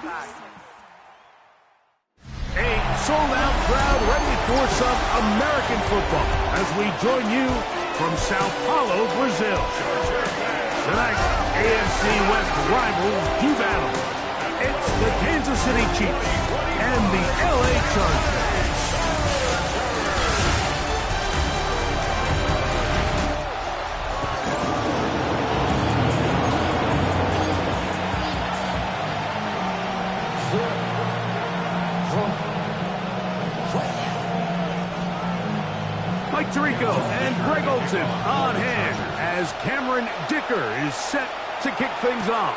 A sold-out crowd ready for some American football as we join you from Sao Paulo, Brazil. Tonight's AFC West rivals do battle. It's the Kansas City Chiefs and the LA Chargers. Mike Tirico and Greg Olsen on hand as Cameron Dicker is set to kick things off.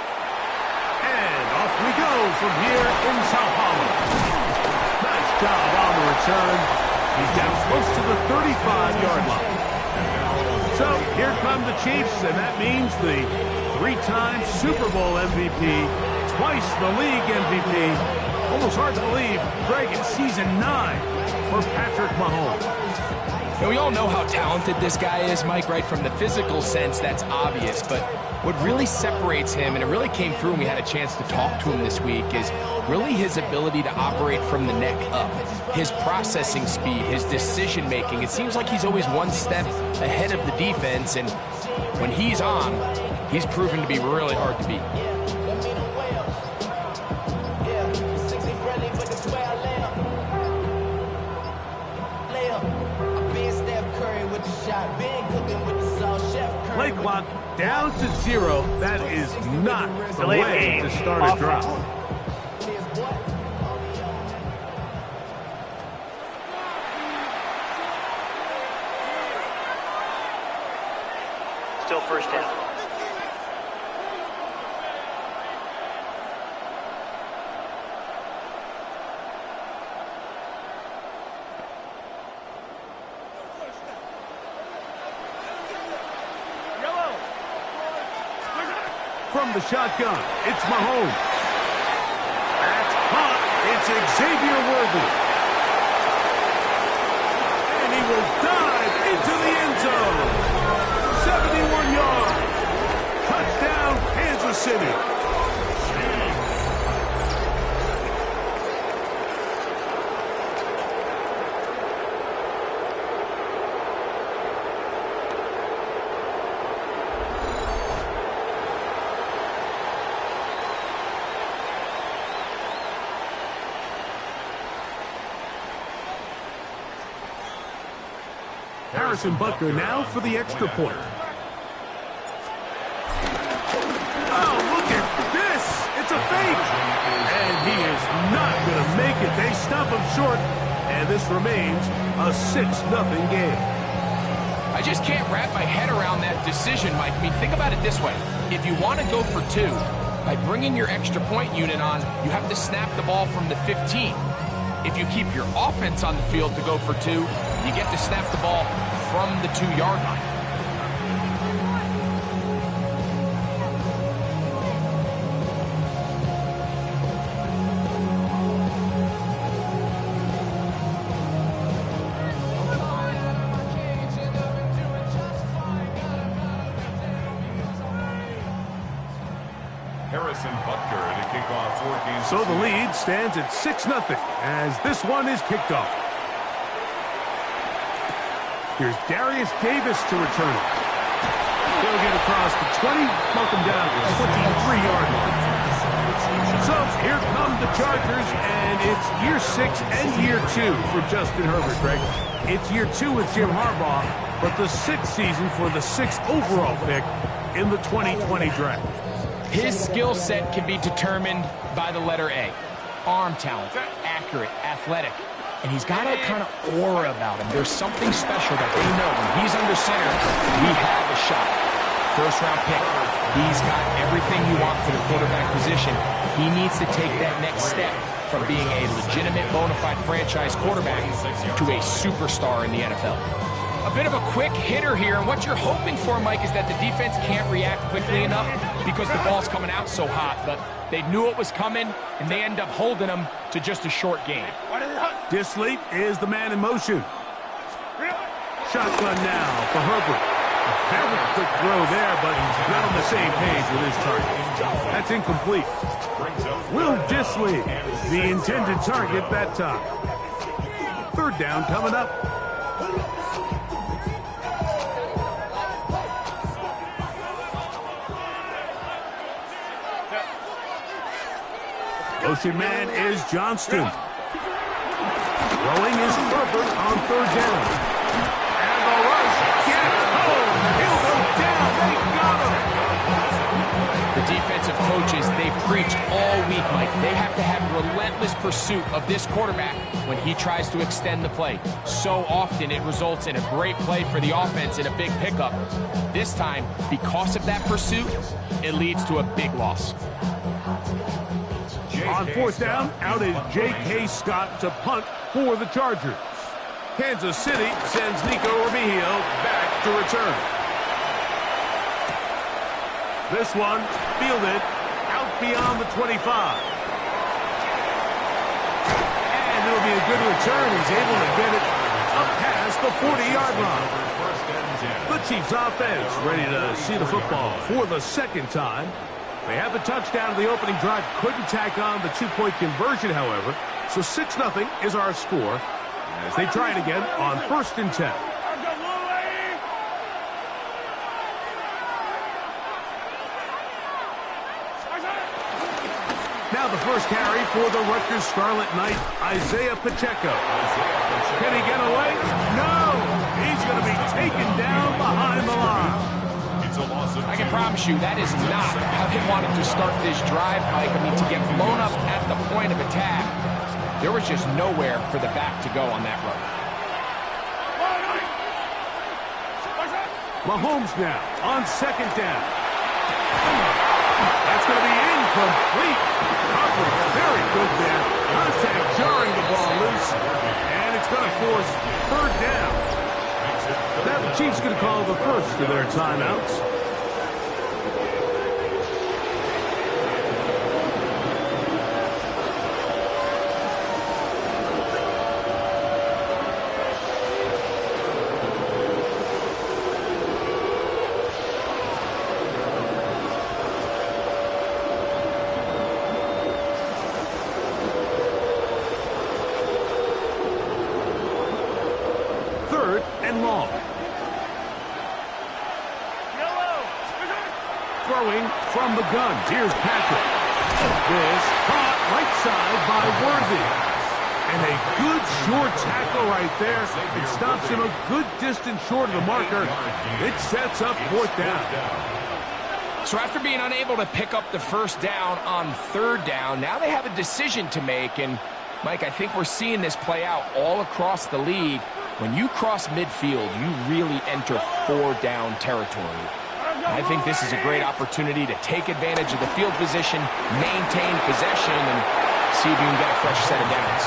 And off we go from here in Sao Paulo. Nice job on the return. He's down close to the 35-yard line. So here come the Chiefs, and that means the three-time Super Bowl MVP, twice the league MVP. Almost hard to believe, Greg, in season 9 for Patrick Mahomes. And we all know how talented this guy is, Mike, right? From the physical sense, that's obvious. But what really separates him, and it really came through when we had a chance to talk to him this week, is really his ability to operate from the neck up. His processing speed, his decision-making. It seems like he's always one step ahead of the defense. And when he's on, he's proven to be really hard to beat. Play clock down to 0. That is not the way to start a drive. Still first down. From the shotgun, it's Mahomes. That's caught. It's Xavier Worthy. And he will dive into the end zone. 71 yards. Touchdown, Kansas City. Harrison Butker now for the extra point. Oh, look at this! It's a fake! And he is not going to make it. They stop him short, and this remains a 6-0 game. I just can't wrap my head around that decision, Mike. I mean, think about it this way. If you want to go for 2, by bringing your extra point unit on, you have to snap the ball from the 15. If you keep your offense on the field to go for 2, you get to snap the ball from the 2-yard line. Harrison Butker to kick off for Kansas So the City. lead stands at 6-0 as this one is kicked off. Here's Darius Davis to return it. He'll get across the 20, welcome down to the 23-yard line. So here come the Chargers, and it's year 6 and year 2 for Justin Herbert, Greg. It's year 2 with Jim Harbaugh, but the 6th season for the 6th overall pick in the 2020 draft. His skill set can be determined by the letter A. Arm talent, accurate, athletic. And he's got a kind of aura about him. There's something special that they know when he's under center, we have a shot. First-round pick. He's got everything you want for the quarterback position. He needs to take that next step from being a legitimate, bona fide franchise quarterback to a superstar in the NFL. A bit of a quick hitter here, and what you're hoping for, Mike, is that the defense can't react quickly enough because the ball's coming out so hot, but they knew it was coming, and they end up holding them to just a short game. Disley is the man in motion. Shotgun now for Herbert. A Very quick throw there, but not on the same page with his target. That's incomplete. Will Disley, the intended target that time. Third down coming up. Motion man is Johnston. Throwing is Herbert on third down. And the rush gets home. He'll go down. They got him. The defensive coaches, they preach all week, Mike. They have to have relentless pursuit of this quarterback when he tries to extend the play. So often it results in a great play for the offense and a big pickup. This time, because of that pursuit, it leads to a big loss. On fourth down, out is J.K. Scott to punt for the Chargers. Kansas City sends Nico Remigio back to return. This one fielded out beyond the 25. And it'll be a good return. He's able to get it up past the 40-yard line. The Chiefs offense ready to see the football for the second time. They have the touchdown of the opening drive. Couldn't tack on the two-point conversion, however. So 6-0 is our score as they try it again on 1st and 10. Now the first carry for the Rutgers Scarlet Knight, Isaiah Pacheco. Can he get away? No! He's going to be taken down behind the line. I can promise you that is not how they wanted to start this drive, Mike. I mean, to get blown up at the point of attack, there was just nowhere for the back to go on that run. Mahomes now on second down. That's going to be incomplete. Very good there. Contact jarring the ball loose, and it's going to force third down. Now the Chiefs going to call the first of their timeouts. Third and long. Throwing from the gun. Here's Patrick. This caught right side by Worthy. And a good short tackle right there. It stops him a good distance short of the marker. It sets up fourth down. So after being unable to pick up the first down on third down, now they have a decision to make. And, Mike, I think we're seeing this play out all across the league. When you cross midfield, you really enter four-down territory. I think this is a great opportunity to take advantage of the field position, maintain possession, and see if you can get a fresh set of downs.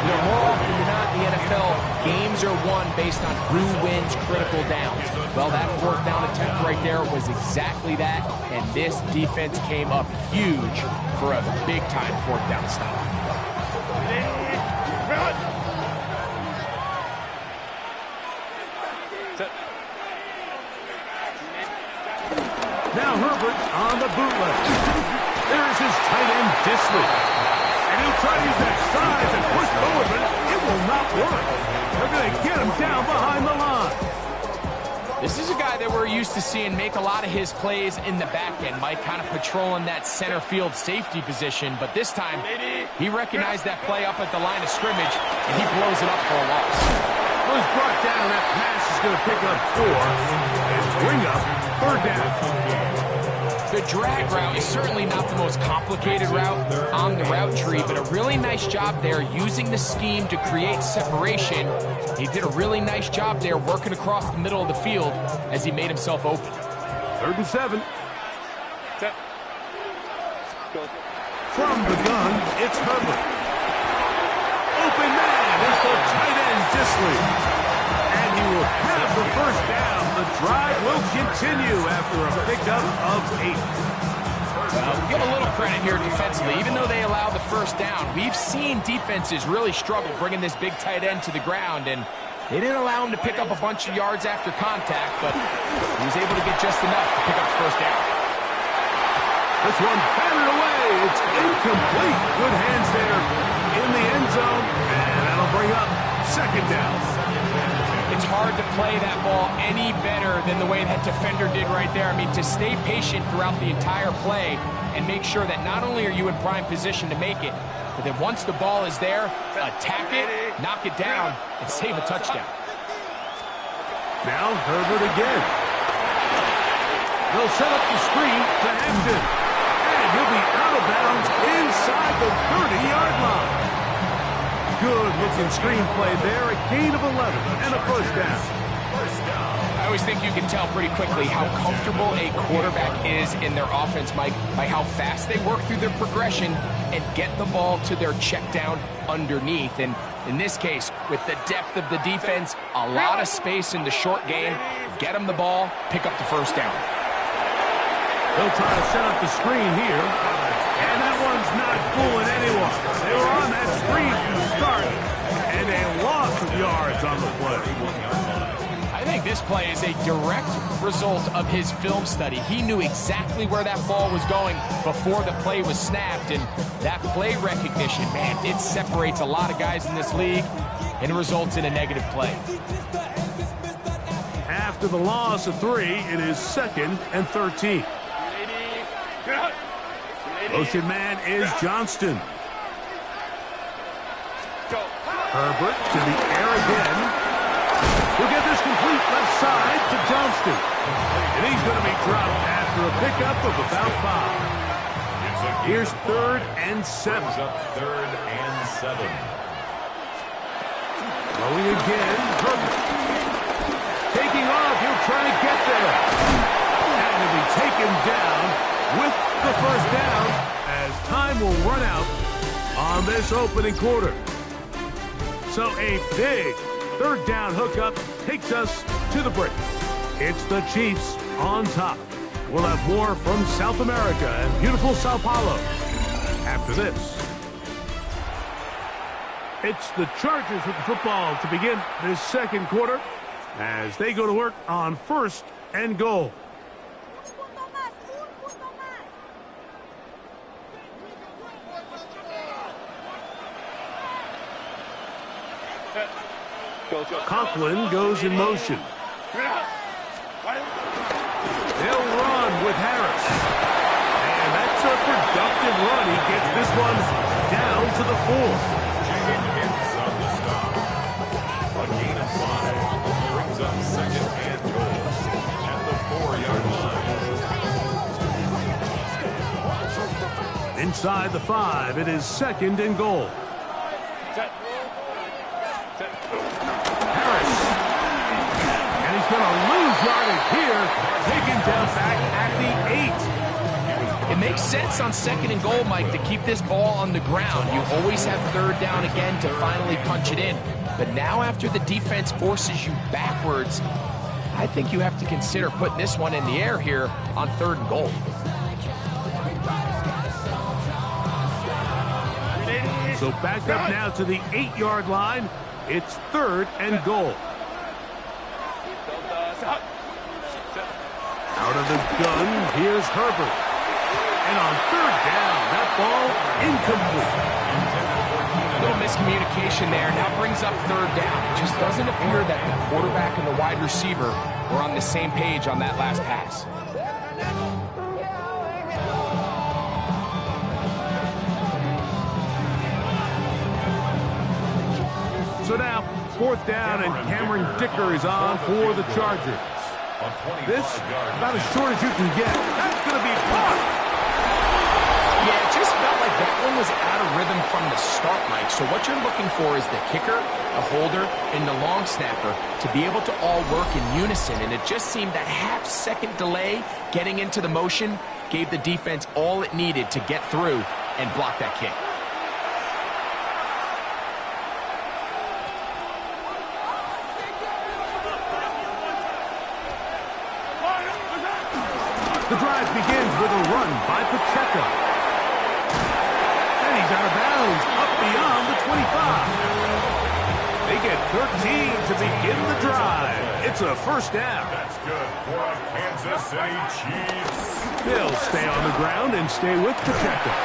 You know, more often than not in the NFL, games are won based on who wins critical downs. Well, that fourth down attempt right there was exactly that, and this defense came up huge for a big-time fourth down stop. Now Herbert on the bootleg. There's his tight end, Disley. And he'll try to use that size and push forward, but it will not work. They're going to get him down behind the line. This is a guy that we're used to seeing make a lot of his plays in the back end, Mike, kind of patrolling that center field safety position. But this time, he recognized that play up at the line of scrimmage, and he blows it up for a loss. Was brought down. That pass is going to pick up 4 and bring up third down. The drag route is certainly not the most complicated route on the route tree, but a really nice job there using the scheme to create separation. He did a really nice job there working across the middle of the field as he made himself open. 3rd and 7. From the gun, it's Herbert. Open man is the tight end, Disley. And he will have the first down. The drive will continue after a pickup of 8. Well, give a little credit here defensively. Even though they allow the first down, we've seen defenses really struggle bringing this big tight end to the ground, and They didn't allow him to pick up a bunch of yards after contact, but he was able to get just enough to pick up the first down. This one batted away. It's incomplete. Good hands there in the end zone, and that'll bring up second down. It's hard to play that ball any better than the way that defender did right there. I mean, to stay patient throughout the entire play and make sure that not only are you in prime position to make it, but then once the ball is there, attack it, knock it down, and save a touchdown. Now Herbert again. They'll set up the screen to Hampton. And he'll be out of bounds inside the 30-yard line. Good-looking screen play there. A gain of 11 and a first down. I always think you can tell pretty quickly how comfortable a quarterback is in their offense, Mike, by how fast they work through their progression and get the ball to their check down underneath. And in this case, with the depth of the defense, a lot of space in the short game, get them the ball, pick up the first down. They'll try to set up the screen here. And that one's not fooling anyone. They were on that screen from the start, and a loss of yards on the play. I think this play is a direct result of his film study. He knew exactly where that ball was going before the play was snapped, and that play recognition, man, it separates a lot of guys in this league and results in a negative play. After the loss of 3, it is 2nd and 13. Motion man is Johnston. Herbert to the air again. He'll get this complete left side to Johnston. And he's going to be dropped after a pickup of about 5. Here's 3rd and 7. Third and 7. Throwing again, Herbert. Taking off, he'll try to get there. And he'll be taken down with the first down as time will run out on this opening quarter. So a big 3rd down hookup takes us to the break. It's the Chiefs on top. We'll have more from South America and beautiful Sao Paulo after this. It's the Chargers with the football to begin this second quarter as they go to work on 1st and goal. Conklin goes in motion. They'll run with Harris. And that's a productive run. He gets this one down to the 4. Hits on the stop. A gain of 5 brings up 2nd and goal at the 4-yard line. Inside the 5, it is 2nd and goal. Going to lose yardage here, taken down back at the 8. It makes sense on 2nd and goal, Mike, to keep this ball on the ground. You always have 3rd down again to finally punch it in. But now after the defense forces you backwards, I think you have to consider putting this one in the air here on 3rd and goal. So back up now to the 8-yard line. It's 3rd and goal. Out of the gun, here's Herbert. And on 3rd down, that ball incomplete. A little miscommunication there. Now brings up 3rd down. It just doesn't appear that the quarterback and the wide receiver were on the same page on that last pass. So now, 4th down, and Cameron Dicker is on for the Chargers. This, about as short as you can get. That's going to be blocked. Yeah, it just felt like that one was out of rhythm from the start, Mike. So what you're looking for is the kicker, the holder, and the long snapper to be able to all work in unison. And it just seemed that half-second delay getting into the motion gave the defense all it needed to get through and block that kick. The drive begins with a run by Pacheco. And he's out of bounds, up beyond the 25. They get 13 to begin the drive. It's a first down. That's good for the Kansas City Chiefs. They'll stay on the ground and stay with protector.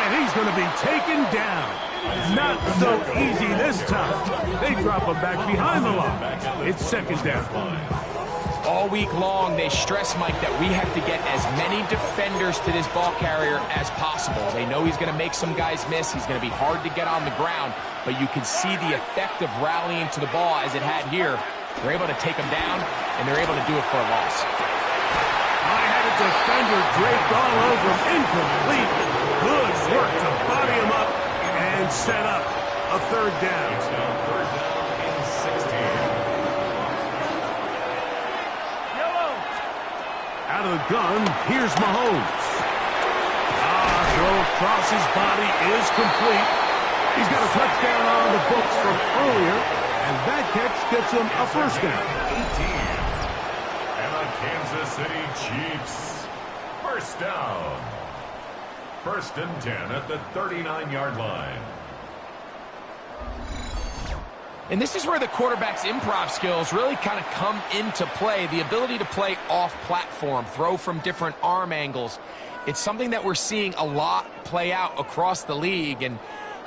And he's going to be taken down. Not so easy this time. They drop him back behind the line. It's second down. All week long, they stress, Mike, that we have to get as many defenders to this ball carrier as possible. They know he's going to make some guys miss. He's going to be hard to get on the ground, but you can see the effect of rallying to the ball as it had here. They're able to take him down, and they're able to do it for a loss. I had a defender draped all over him. Incomplete. Good work to body him up and set up a third down. Third down and 16. Out of the gun, here's Mahomes. Throw across his body is complete. He's got a touchdown on the books from earlier, and that catch gets him a first down. 18. And the Kansas City Chiefs. First down. First and 10 at the 39-yard line. And this is where the quarterback's improv skills really kind of come into play. The ability to play off-platform, throw from different arm angles. It's something that we're seeing a lot play out across the league. And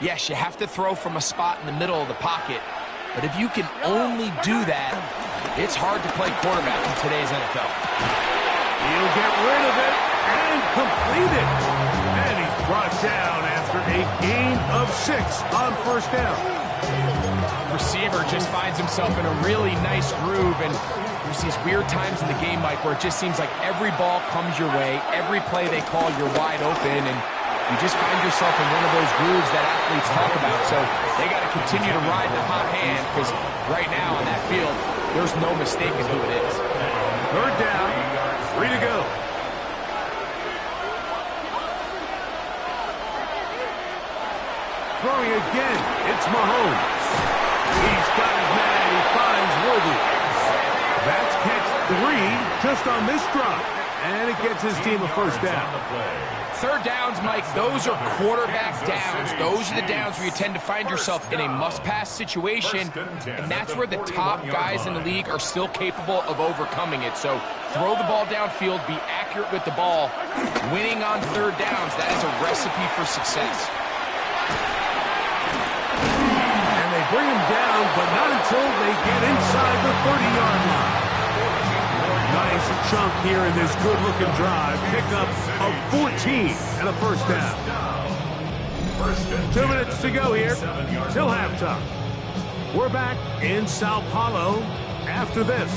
yes, you have to throw from a spot in the middle of the pocket. But if you can only do that, it's hard to play quarterback in today's NFL. He'll get rid of it and complete it. And he's brought down after a gain of 6 on first down. Receiver just finds himself in a really nice groove, and there's these weird times in the game, Mike, where it just seems like every ball comes your way, every play they call, you're wide open, and you just find yourself in one of those grooves that athletes talk about. So they got to continue to ride the hot hand, because right now on that field, there's no mistaking who it is. Third down, 3 to go. Throwing again, it's Mahomes. He's got his man, he finds Worthy. That's catch 3 just on this drive. And it gets his team a first down. Third downs, Mike, those are quarterback downs. Those are the downs where you tend to find yourself in a must-pass situation, and that's where the top guys in the league are still capable of overcoming it. So throw the ball downfield, be accurate with the ball. Winning on third downs, that is a recipe for success. Bring him down, but not until they get inside the 30-yard line. Nice chunk here in this good-looking drive. Pick up a 14 and a first down. 2 minutes to go here till halftime. We're back in Sao Paulo after this.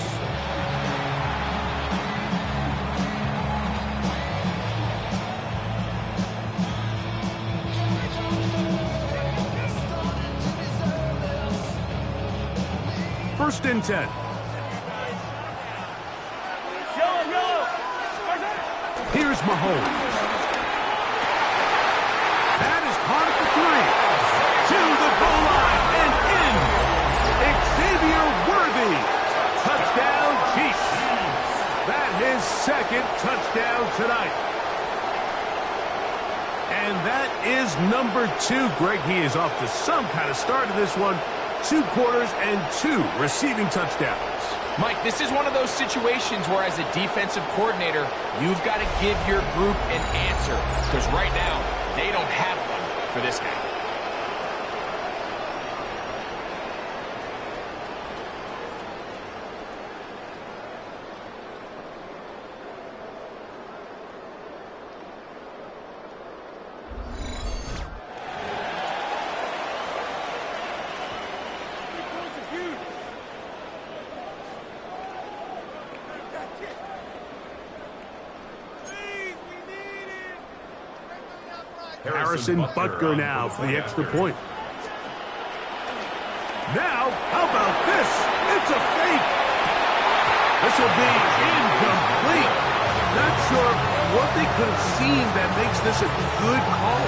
First and 10. Here's Mahomes. That is caught at the 3. To the goal line and in. Xavier Worthy. Touchdown, Chiefs. That his second touchdown tonight. And that is number 2. Greg, he is off to some kind of start in this one. 2 quarters and 2 receiving touchdowns. Mike, this is one of those situations where as a defensive coordinator, you've got to give your group an answer. Because right now, they don't have one for this guy. Harrison Butker now for the extra point. Now, how about this? It's a fake. This will be incomplete. Not sure what they could have seen that makes this a good call.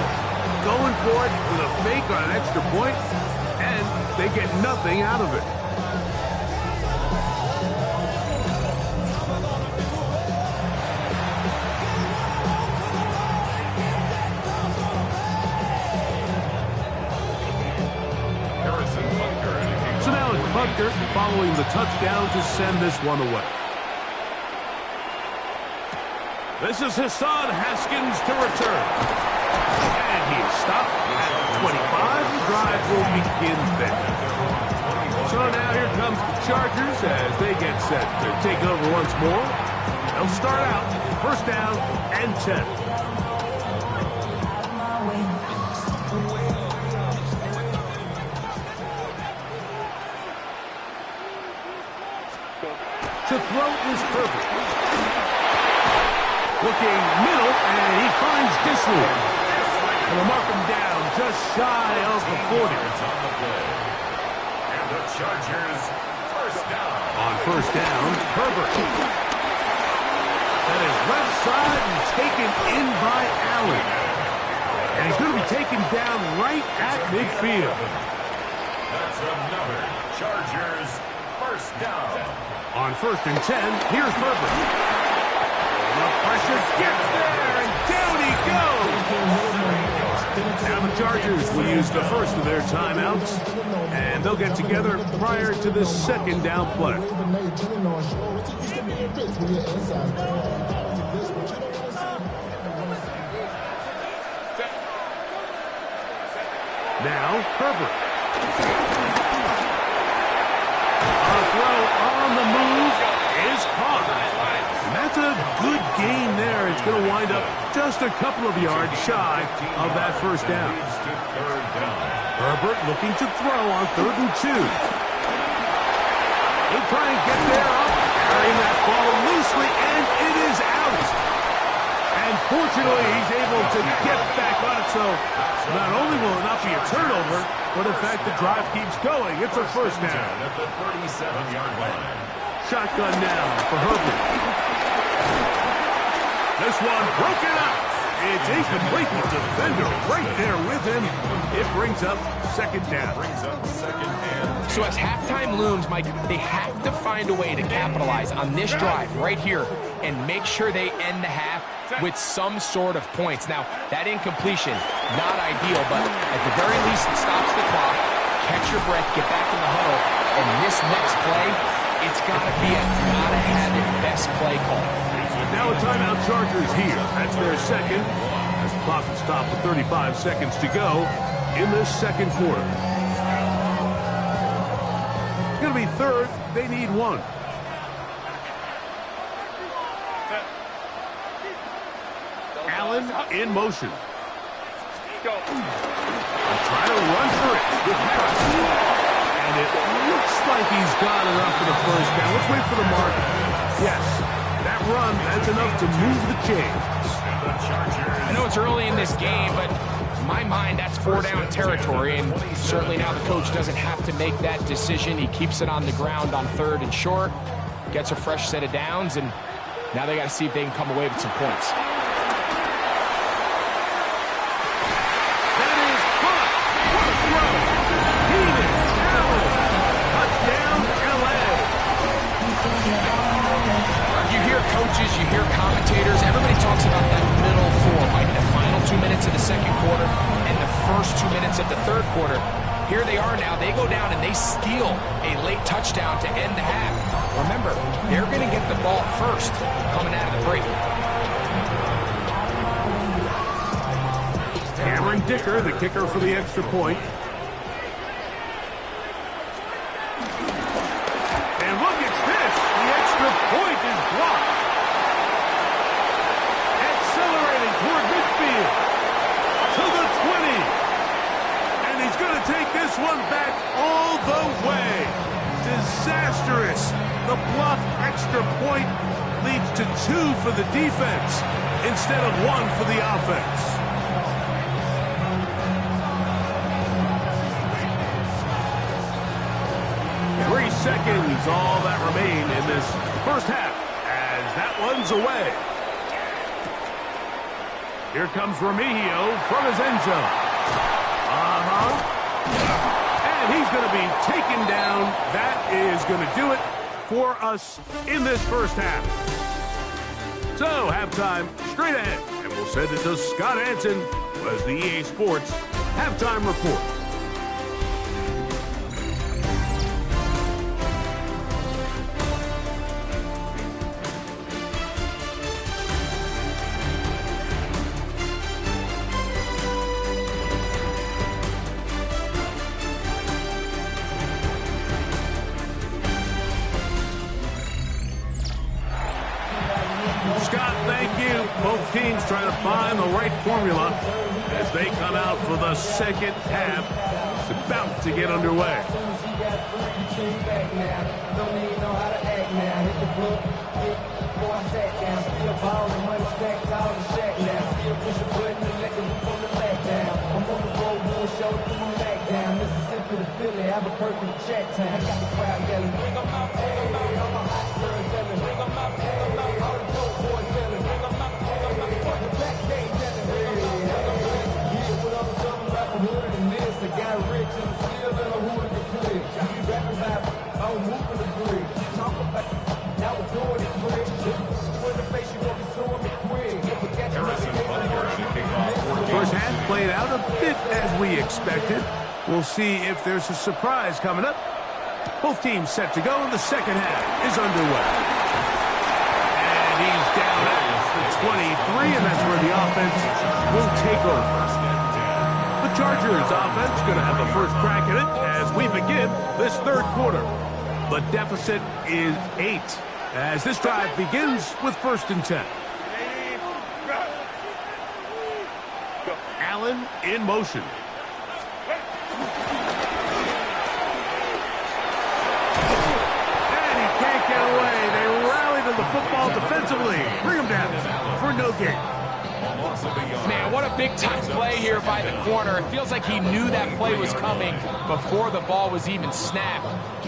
Going for it with a fake on an extra point, and they get nothing out of it. following the touchdown to send this one away. This is Hassan Haskins to return. And he is stopped at 25. The drive will begin then. So now here comes the Chargers as they get set to take over once more. They'll start out first down and 10. To throw is Herbert. Looking middle, and he finds Disley. And they'll mark him down just shy of the 40. And the Chargers first down. On first down, Herbert. That is left side and taken in by Allen. And he's going to be taken down right at midfield. That's another Chargers first down. On first and 10, here's Herbert. The pressure gets there, and down he goes. Now the Chargers will use the first of their timeouts, and they'll get together prior to this second down play. Now, Herbert. A throw on the move is caught. And that's a good gain there. It's going to wind up just a couple of yards shy of that first down. Herbert looking to throw on 3rd and 2. He'll try and get there up, carrying that ball loosely, and it is out. And fortunately, he's able to get back on it, so not only will it not be a turnover, but in fact, the drive keeps going. It's a first down. At the 37-yard line. Shotgun now for Herbert. This one broken up. It's incomplete. The defender right there with him. It brings up second down. So as halftime looms, Mike, they have to find a way to capitalize on this drive right here and make sure they end the half with some sort of points. Now, that incompletion, not ideal, but at the very least, it stops the clock. Catch your breath, get back in the huddle, and this next play, it's got to be a gotta-have-it best play call. Now a timeout Chargers here. That's their second. As the clock will stop with 35 seconds to go in this second quarter. It's going to be third. They need one. Allen in motion. Try to run for it with Harris. And it looks like he's got enough for the first down. Let's wait for the mark. Yes, that run, that's enough to move the chains. I know it's early in this game, but in my mind, that's 4-down territory, and certainly now the coach doesn't have to make that decision. He keeps it on the ground on 3rd and short, gets a fresh set of downs, and now they got to see if they can come away with some points. Coaches, you hear commentators, everybody talks about that middle 4, like the final 2 minutes of the second quarter and the first 2 minutes of the third quarter. Here they are now. They go down and they steal a late touchdown to end the half. Remember, they're going to get the ball first coming out of the break. Cameron Dicker, the kicker for the extra point. And look at this. The extra point is blocked. Accelerating toward midfield. To the 20. And he's going to take this one back all the way. Disastrous. The blocked extra point leads to 2 for the defense instead of 1 for the offense. Seconds, all that remain in this first half as that one's away. Here comes Remigio from his end zone. And he's going to be taken down. That is going to do it for us in this first half. So, halftime straight ahead. And we'll send it to Scott Anson as the EA Sports Halftime Report. Scott, thank you. Both teams trying to find the right formula as they come out for the second half. It's about to get underway. Have a perfect chat time. I got the crowd yelling, bring 'em out, hey, I'm a hot girl yelling, bring 'em out, hey, all the dope boys yelling, bring 'em out, the backstage yelling, bring 'em out, yeah, what I'm talking about the hood and this, I got rich and still in a hooligan clique. You rapping about, I'm moving the bridge, talk about, now we're doing it quick, for the face you won't be suing me quick. First half played out a bit as we expected. We'll see if there's a surprise coming up. Both teams set to go, and the second half is underway. And he's down at the 23, and that's where the offense will take over. The Chargers offense going to have the first crack at it as we begin this third quarter. The deficit is 8 as this drive begins with 1st and 10. Allen in motion. The football defensively. Bring him down for no gain. Man, what a big-time play here by the corner. It feels like he knew that play was coming before the ball was even snapped.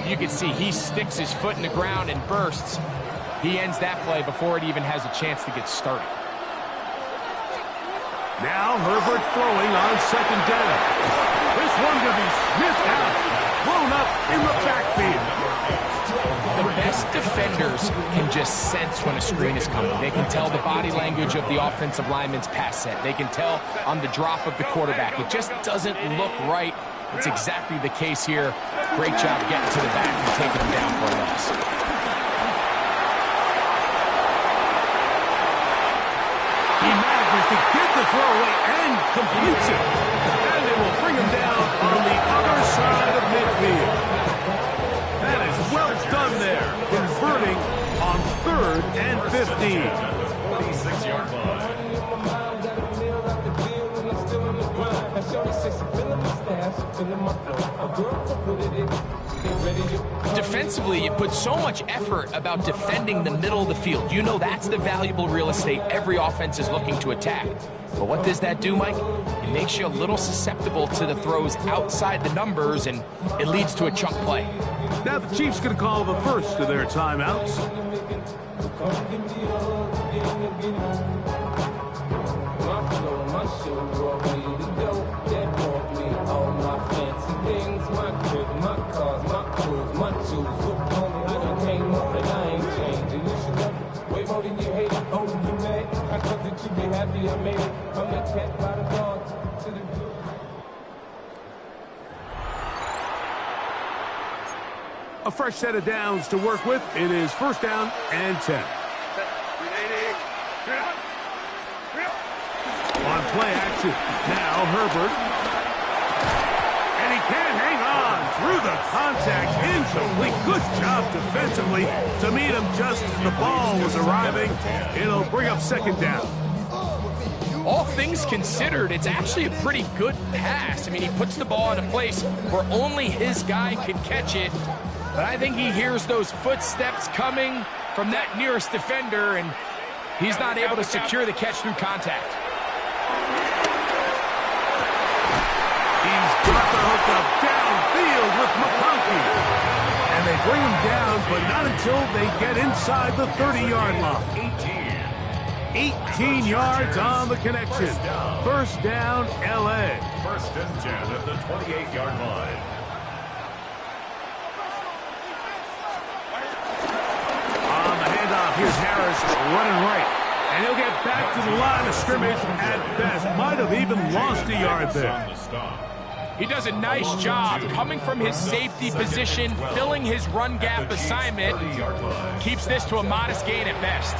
You can see he sticks his foot in the ground and bursts. He ends that play before it even has a chance to get started. Now Herbert throwing on 2nd down. This one going to be sniffed out. Blown up in the backfield. The best defenders can just sense when a screen is coming. They can tell the body language of the offensive lineman's pass set. They can tell on the drop of the quarterback. It just doesn't look right. It's exactly the case here. Great job getting to the back and taking him down for a loss. He manages to get the throw away and completes it. And it will bring him down on the other side of midfield. That is well done there, converting on 3rd and 15. 46-yard line. Defensively, you put so much effort about defending the middle of the field. You know that's the valuable real estate every offense is looking to attack. But what does that do, Mike? It makes you a little susceptible to the throws outside the numbers, and it leads to a chunk play. Now the Chiefs going to call the first of their timeouts. A fresh set of downs to work with. It is 1st down and 10. On play action. Now Herbert. And he can't hang on through the contact. Incomplete. Good job defensively to meet him just as the ball was arriving. It'll bring up 2nd down. All things considered, it's actually a pretty good pass. I mean, he puts the ball in a place where only his guy can catch it. But I think he hears those footsteps coming from that nearest defender, and he's not able to secure the catch through contact. He's got the hook up downfield with McConkey. And they bring him down, but not until they get inside the 30-yard line. 18 yards on the connection. 1st down, L.A. 1st and 10 at the 28-yard line. On the handoff, here's Harris running right. And he'll get back to the line of scrimmage at best. Might have even lost a yard there. He does a nice job coming from his safety position, filling his run gap assignment. Keeps this to a modest gain at best.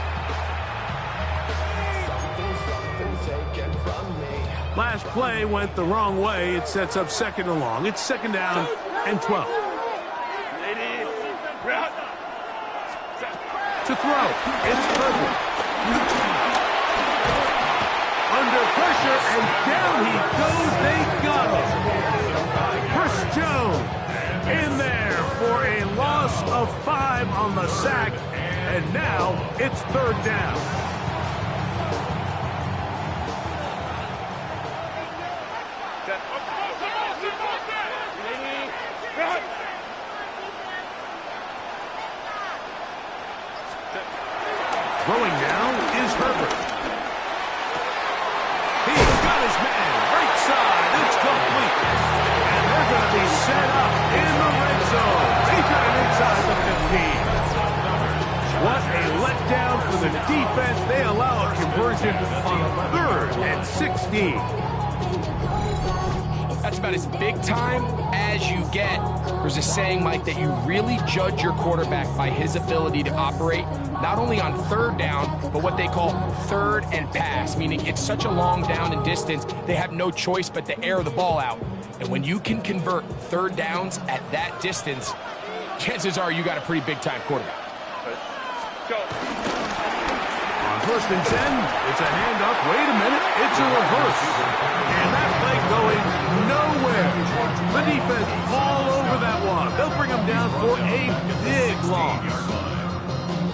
Last play went the wrong way. It sets up 2nd and long. It's 2nd down and 12. To throw. It's Herbert. Under pressure, and down he goes. They got him. Chris Jones in there for a loss of 5 on the sack. And now it's 3rd down. Throwing now is Herbert. He's got his man. Right side. It's complete. And they're going to be set up in the red zone. They got it inside the 15. What a letdown for the defense. They allow a conversion on 3rd and 16. That's about as big time as you get. There's a saying, Mike, that you really judge your quarterback by his ability to operate not only on 3rd down, but what they call 3rd and pass, meaning it's such a long down and distance, they have no choice but to air the ball out. And when you can convert 3rd downs at that distance, chances are you got a pretty big-time quarterback. Go. On 1st and 10, it's a handoff. Wait a minute, it's a reverse. And that play going nowhere. The defense all over that one. They'll bring them down for a big loss.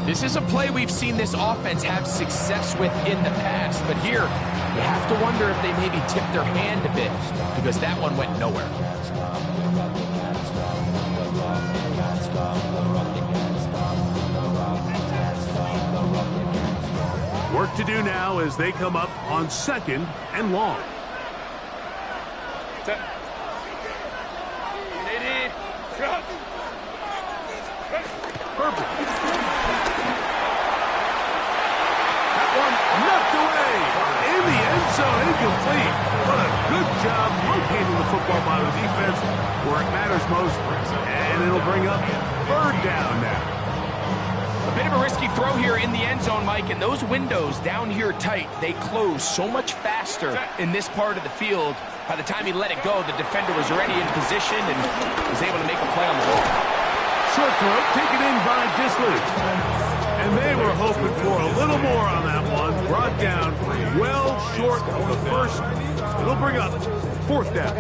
This is a play we've seen this offense have success with in the past, but here you have to wonder if they maybe tipped their hand a bit because that one went nowhere. Work to do now as they come up on 2nd and long. Herbert. That one knocked away in the end zone, incomplete. What a good job locating the football by the defense where it matters most. And it'll bring up 3rd down now. A bit of a risky throw here in the end zone, Mike, and those windows down here tight, they close so much faster in this part of the field. By the time he let it go, the defender was already in position and was able to make a play on the ball. Short throw taken in by Disley. And they were hoping for a little more on that one. Brought down well short of the first. It'll bring up 4th down.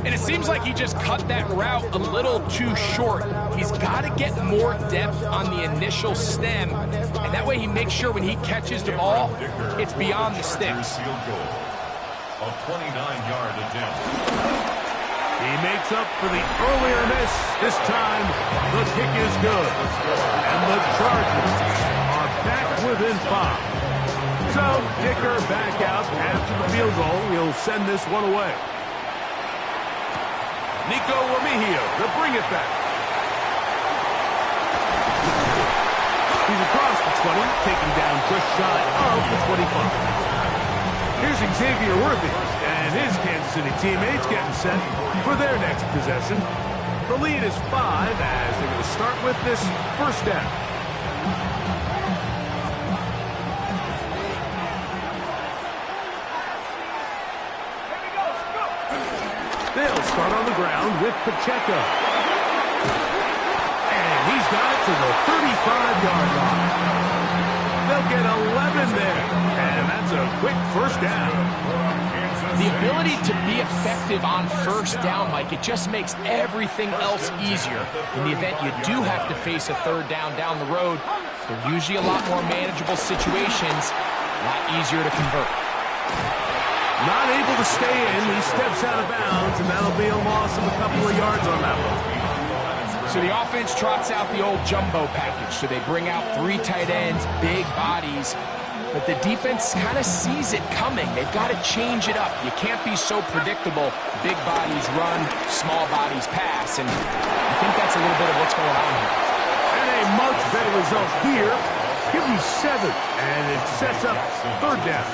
And it seems like he just cut that route a little too short. He's got to get more depth on the initial stem, and that way he makes sure when he catches the ball, it's beyond the sticks. A 29-yard attempt. He makes up for the earlier miss. This time, the kick is good. And the Chargers are back within 5. So, Dicker back out after the field goal. He'll send this one away. Nico Remigio to bring it back. He's across the 20, taking down just shy of the 25. Here's Xavier Worthy and his Kansas City teammates getting set for their next possession. The lead is 5 as they're going to start with this 1st down. They'll start on the ground with Pacheco. And he's got it to the 35-yard line. They'll get 11 there. And that's a quick 1st down. The ability to be effective on 1st down, Mike, it just makes everything else easier. In the event you do have to face a 3rd down the road, they're usually a lot more manageable situations, a lot easier to convert. Not able to stay in. He steps out of bounds, and that'll be a loss of a couple of yards on that one. So the offense trots out the old jumbo package. So they bring out 3 tight ends, big bodies, but the defense kind of sees it coming. They've got to change it up. You can't be so predictable. Big bodies run, small bodies pass, and I think that's a little bit of what's going on here. And a much better result here. Give him 7, and it sets up 3rd down.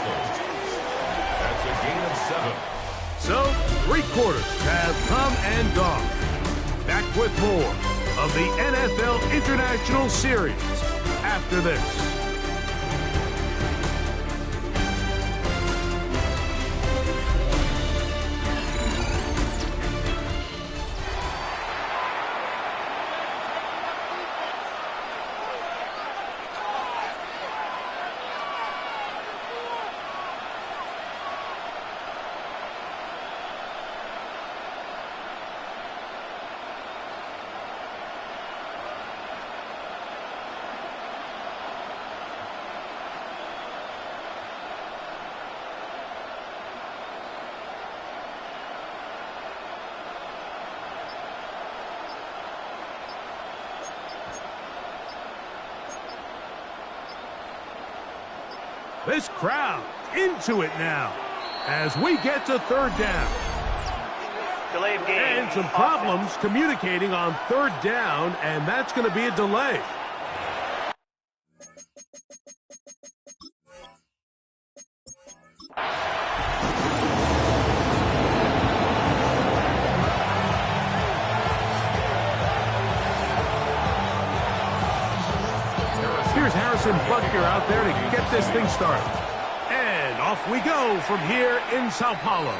That's a gain of 7. So, 3 quarters have come and gone. Back with more of the NFL International Series after this. This crowd into it now as we get to third down. Delayed game. And some problems communicating on third down, and that's going to be a delay. Here's Harrison Butker out there to get this thing started. And off we go from here in Sao Paulo.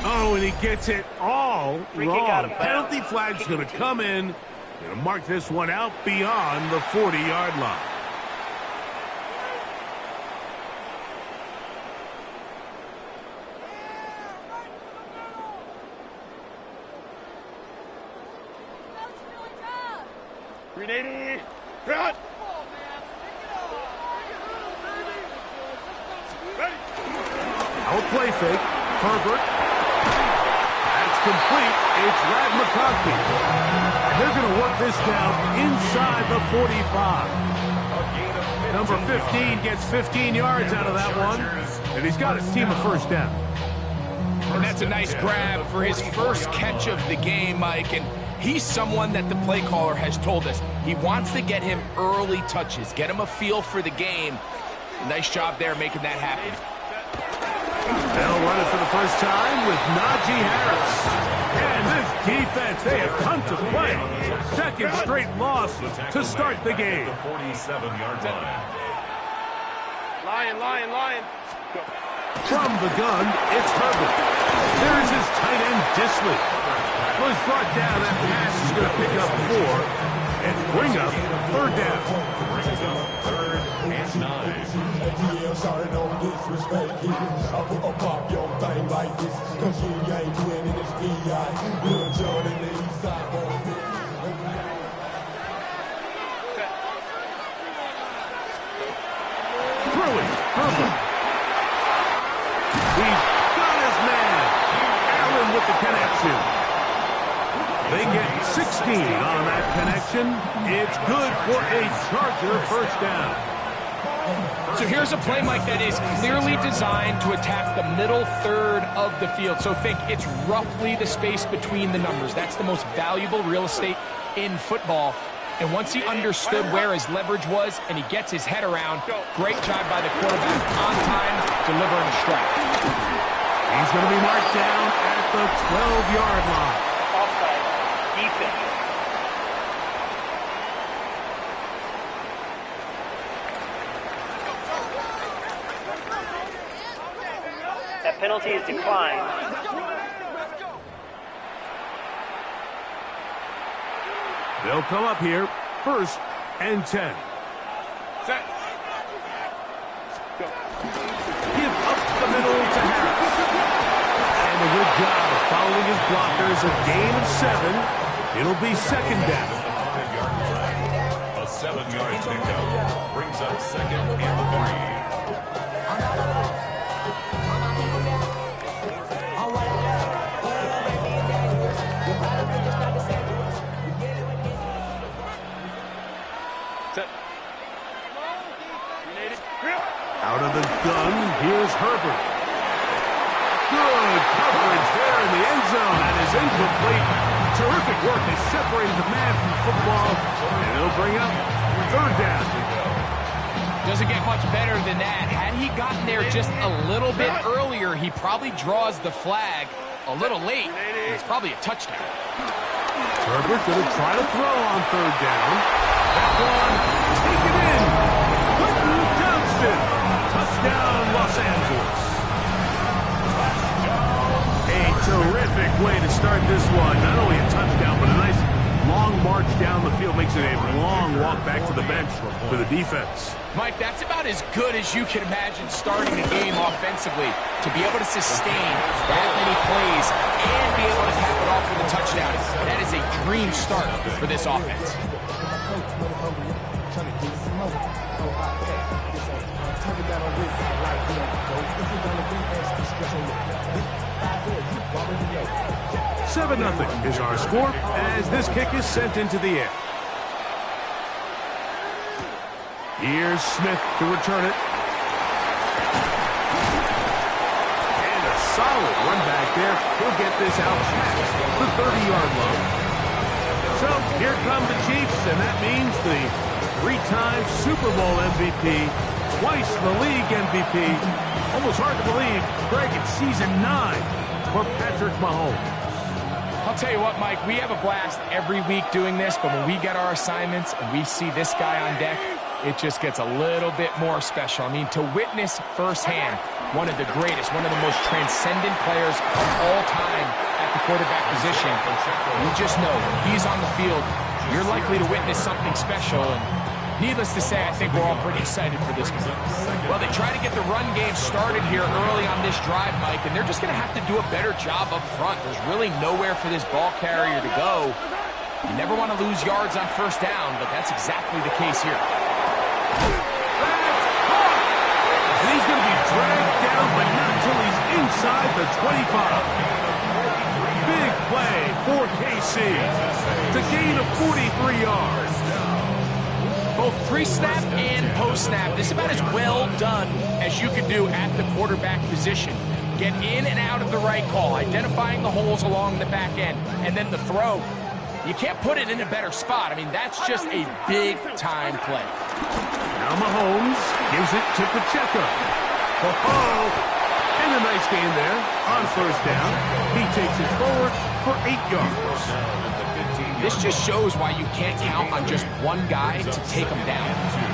Oh, and he gets it all wrong. Penalty flag's going to come in. Going to mark this one out beyond the 40-yard line. Grenade! Run! Out play fake. Herbert. That's complete. It's Rad McConkey. And they're going to work this down inside the 45. Number 15 gets 15 yards out of that one. And he's got his team a first down. And that's a nice grab for his first catch of the game, Mike. And he's someone that the play caller has told us he wants to get him early touches, get him a feel for the game. Nice job there making that happen. They'll run it for the first time with Najee Harris. And this defense, they have come to play. Second straight loss to start the game. 47-yard line. Lion. From the gun, it's Herbert. There's his tight end, Disley. Was brought down. That pass is going to pick up 4 and bring up third down. Brings up third and 9. Sorry, no disrespect here. I pop your thing like this, cause you ain't winning this PI. Little John in the east side. Through it. Herbert. He's got his man. Allen with the connection. They get 16 on that connection. It's good for a Charger first down. So here's a play, Mike, that is clearly designed to attack the middle third of the field. So think it's roughly the space between the numbers. That's the most valuable real estate in football. And once he understood where his leverage was and he gets his head around, great job by the quarterback on time, delivering a strike. He's going to be marked down at the 12-yard line. Offside. Defense. That penalty is declined. They'll come up here, first and 10. Set. Give up the middle to Harris. And a good job of following his blockers. A gain of 7. It'll be second down. A 7-yard pickup brings up second and 3. Out of the gun, here's Herbert. Good coverage there in the end zone. That is incomplete. Terrific work. They separated the man from football, and it'll bring up third down. Doesn't get much better than that. Had he gotten there just a little bit earlier, he probably draws the flag a little late. It's probably a touchdown. Herbert going to try to throw on third down. That one, take it in. Quentin Johnston. Touchdown, Los Angeles. A terrific way to start this one. Not only a touchdown, but a nice long march down the field. Makes it a long walk back to the bench for the defense. Mike, that's about as good as you can imagine starting a game offensively. To be able to sustain that many plays and be able to cap it off with a touchdown, that is a dream start for this offense. Seven 7-0 is our score as this kick is sent into the air. Here's Smith to return it. And a solid run back there. He'll get this out past the 30-yard line. So here come the Chiefs, and that means the three-time Super Bowl MVP, twice the league MVP. Almost hard to believe, Greg, it's season 9 for Patrick Mahomes. I'll tell you what, Mike, we have a blast every week doing this, but when we get our assignments and we see this guy on deck, it just gets a little bit more special. I mean, to witness firsthand one of the greatest, one of the most transcendent players of all time at the quarterback position, you just know when he's on the field, you're likely to witness something special. And needless to say, I think we're all pretty excited for this one. Well, they try to get the run game started here early on this drive, Mike, and they're just going to have to do a better job up front. There's really nowhere for this ball carrier to go. You never want to lose yards on first down, but that's exactly the case here. And he's going to be dragged down, but not until he's inside the 25. Big play for KC to gain of 43 yards. Both pre-snap and post-snap, this is about as well done as you can do at the quarterback position. Get in and out of the right call, identifying the holes along the back end, and then the throw. You can't put it in a better spot. I mean, that's just a big-time play. Now Mahomes gives it to Pacheco. And a nice gain there on first down. He takes it forward for 8 yards. This just shows why you can't count on just one guy to take him down.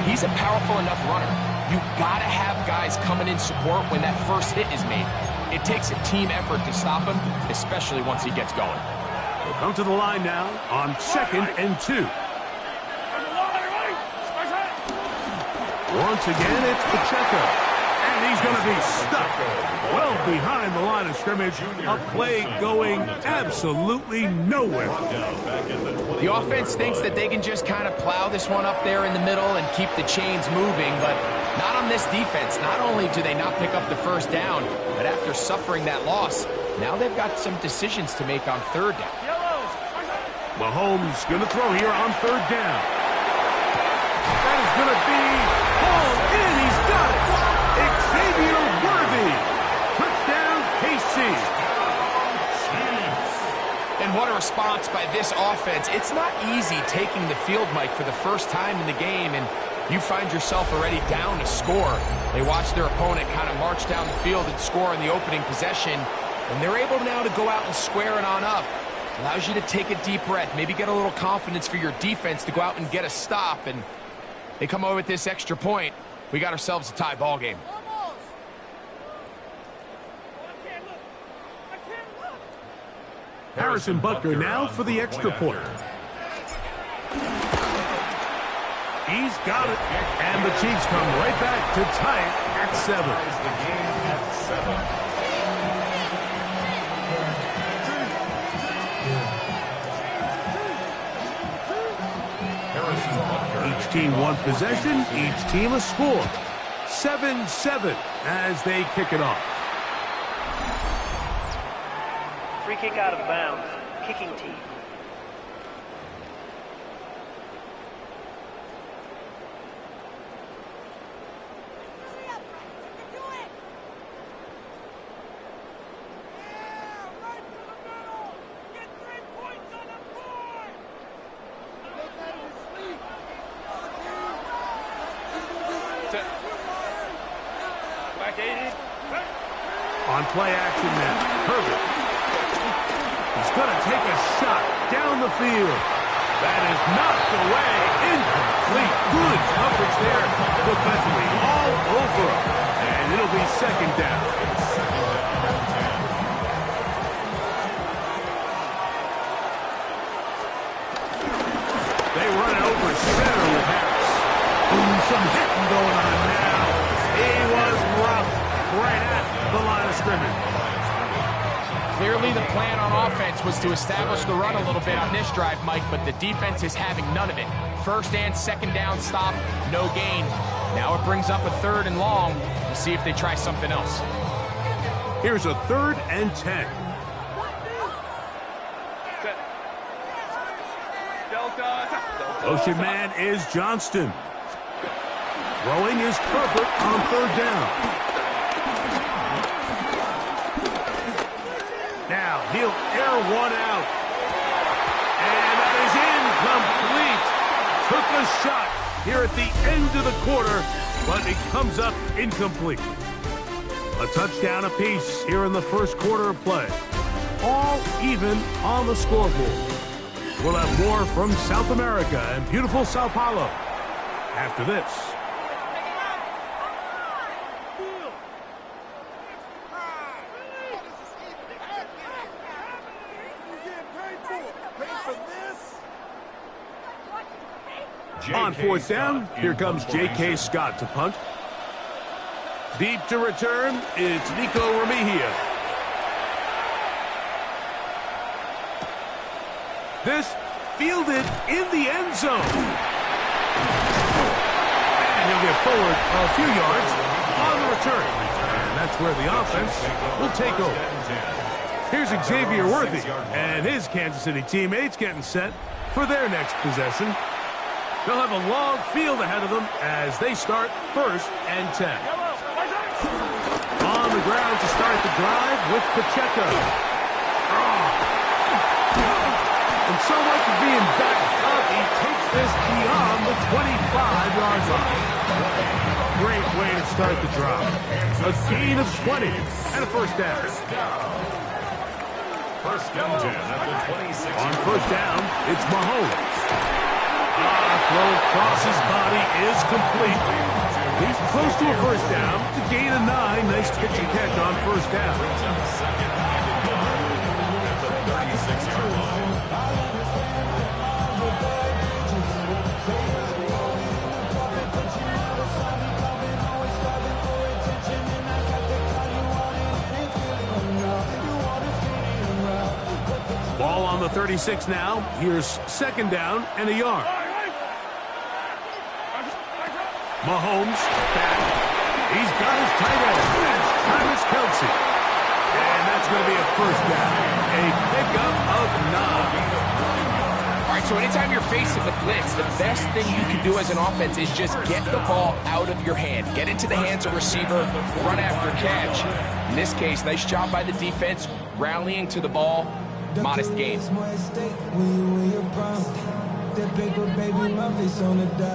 He's a powerful enough runner. You gotta have guys coming in support when that first hit is made. It takes a team effort to stop him, especially once he gets going. We'll come to the line now on 2nd and 2. Once again, it's Pacheco. And he's going to be stuck well behind the line of scrimmage. A play going absolutely nowhere. The offense thinks that they can just kind of plow this one up there in the middle and keep the chains moving, but not on this defense. Not only do they not pick up the first down, but after suffering that loss, now they've got some decisions to make on third down. Mahomes going to throw here on third down. That is going to be hauled in. He's got it. Xavier Worthy. Touchdown, KC. And what a response by this offense. It's not easy taking the field, Mike, for the first time in the game, and you find yourself already down to score. They watch their opponent kind of march down the field and score in the opening possession, and they're able now to go out and square it on up. Allows you to take a deep breath, maybe get a little confidence for your defense to go out and get a stop, and they come over with this extra point. We got ourselves a tie ball game. Harrison Butker now for the extra point. He's got it. And the Chiefs come right back to tie it at 7. The game at 7. Each team one possession, each team a score. 7-7 as they kick it off. Free kick out of bounds. Kicking team. On play action now, Herbert. He's going to take a shot down the field. That is knocked away. Incomplete. Good coverage there defensively all over. And it'll be second down. They run it over center with Harris. Ooh, some hitting going on now. He was rough right at the line of scrimmage. Clearly the plan on offense was to establish the run a little bit on this drive, Mike, but the defense is having none of it. First and second down stop, no gain. Now it brings up a 3rd and long. We'll see if they try something else. Here's a 3rd and 10. Motion man is Johnston. Throwing is Herbert on 3rd down. Now he'll air one out. And that is incomplete. Took a shot here at the end of the quarter, but it comes up incomplete. A touchdown apiece here in the first quarter of play. All even on the scoreboard. We'll have more from South America and beautiful Sao Paulo after this. On fourth down, here comes J.K. Scott to punt. Deep to return, it's Nico Remigio. This fielded in the end zone. And he'll get forward a few yards on the return. And that's where the offense will take over. Here's Xavier Worthy and his Kansas City teammates getting set for their next possession. They'll have a long field ahead of them as they start 1st and 10. On the ground to start the drive with Pacheco. And so much of being backed up, he takes this beyond the 25-yard line. Great way to start the drive. A gain of 20 and a first down. First and 10 at the 26. On first down, it's Mahomes. Throw across his body is complete. He's close to a first down to gain a 9. Nice pitch and catch on first down. At the 36-yard line. Ball on the 36 now. Here's second down and a yard. Mahomes back. He's got his tight end. That's Travis Kelce. And that's going to be a first down. A pickup of 9. All right, so anytime you're facing the blitz, the best thing you can do as an offense is just get the ball out of your hand. Get into the hands of receiver, run after catch. In this case, nice job by the defense, rallying to the ball. Modest gain.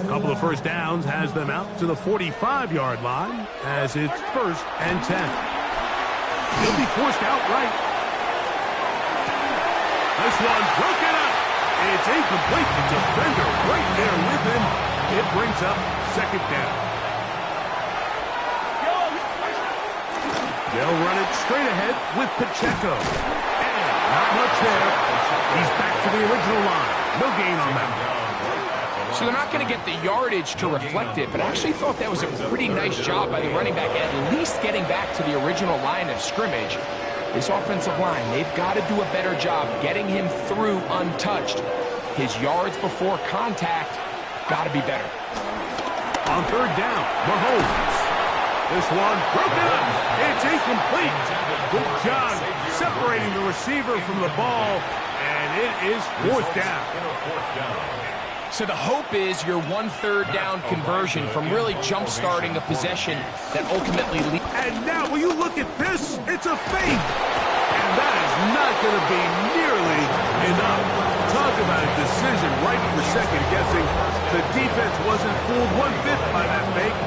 Couple of first downs has them out to the 45-yard line as it's 1st and 10. He'll be forced out right. This one broken up. It's incomplete. The defender right there with him. It brings up second down. They'll run it straight ahead with Pacheco. Not much there. He's back to the original line. No gain on that. So they're not going to get the yardage to reflect it, but I actually thought that was a pretty nice job by the running back, at least getting back to the original line of scrimmage. This offensive line, they've got to do a better job getting him through untouched. His yards before contact got to be better. On third down, Mahomes. This one broken up. It's incomplete. Good job separating the receiver from the ball, and it is fourth down. So the hope is your 1/3 down conversion from really jump-starting a possession that ultimately leads. And now, will you look at this? It's a fake. And that is not going to be nearly enough. Talk about a decision right for second guessing. The defense wasn't fooled one bit by that fake.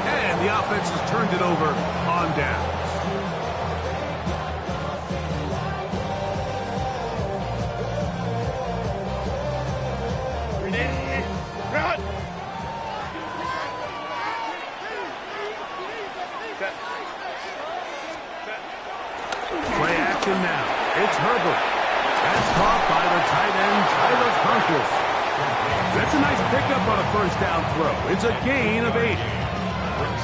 And the offense has turned it over on down. Play action now. It's Herbert. That's caught by the tight end, Tyler Conklin. That's a nice pickup on a first down throw. It's a gain of 8.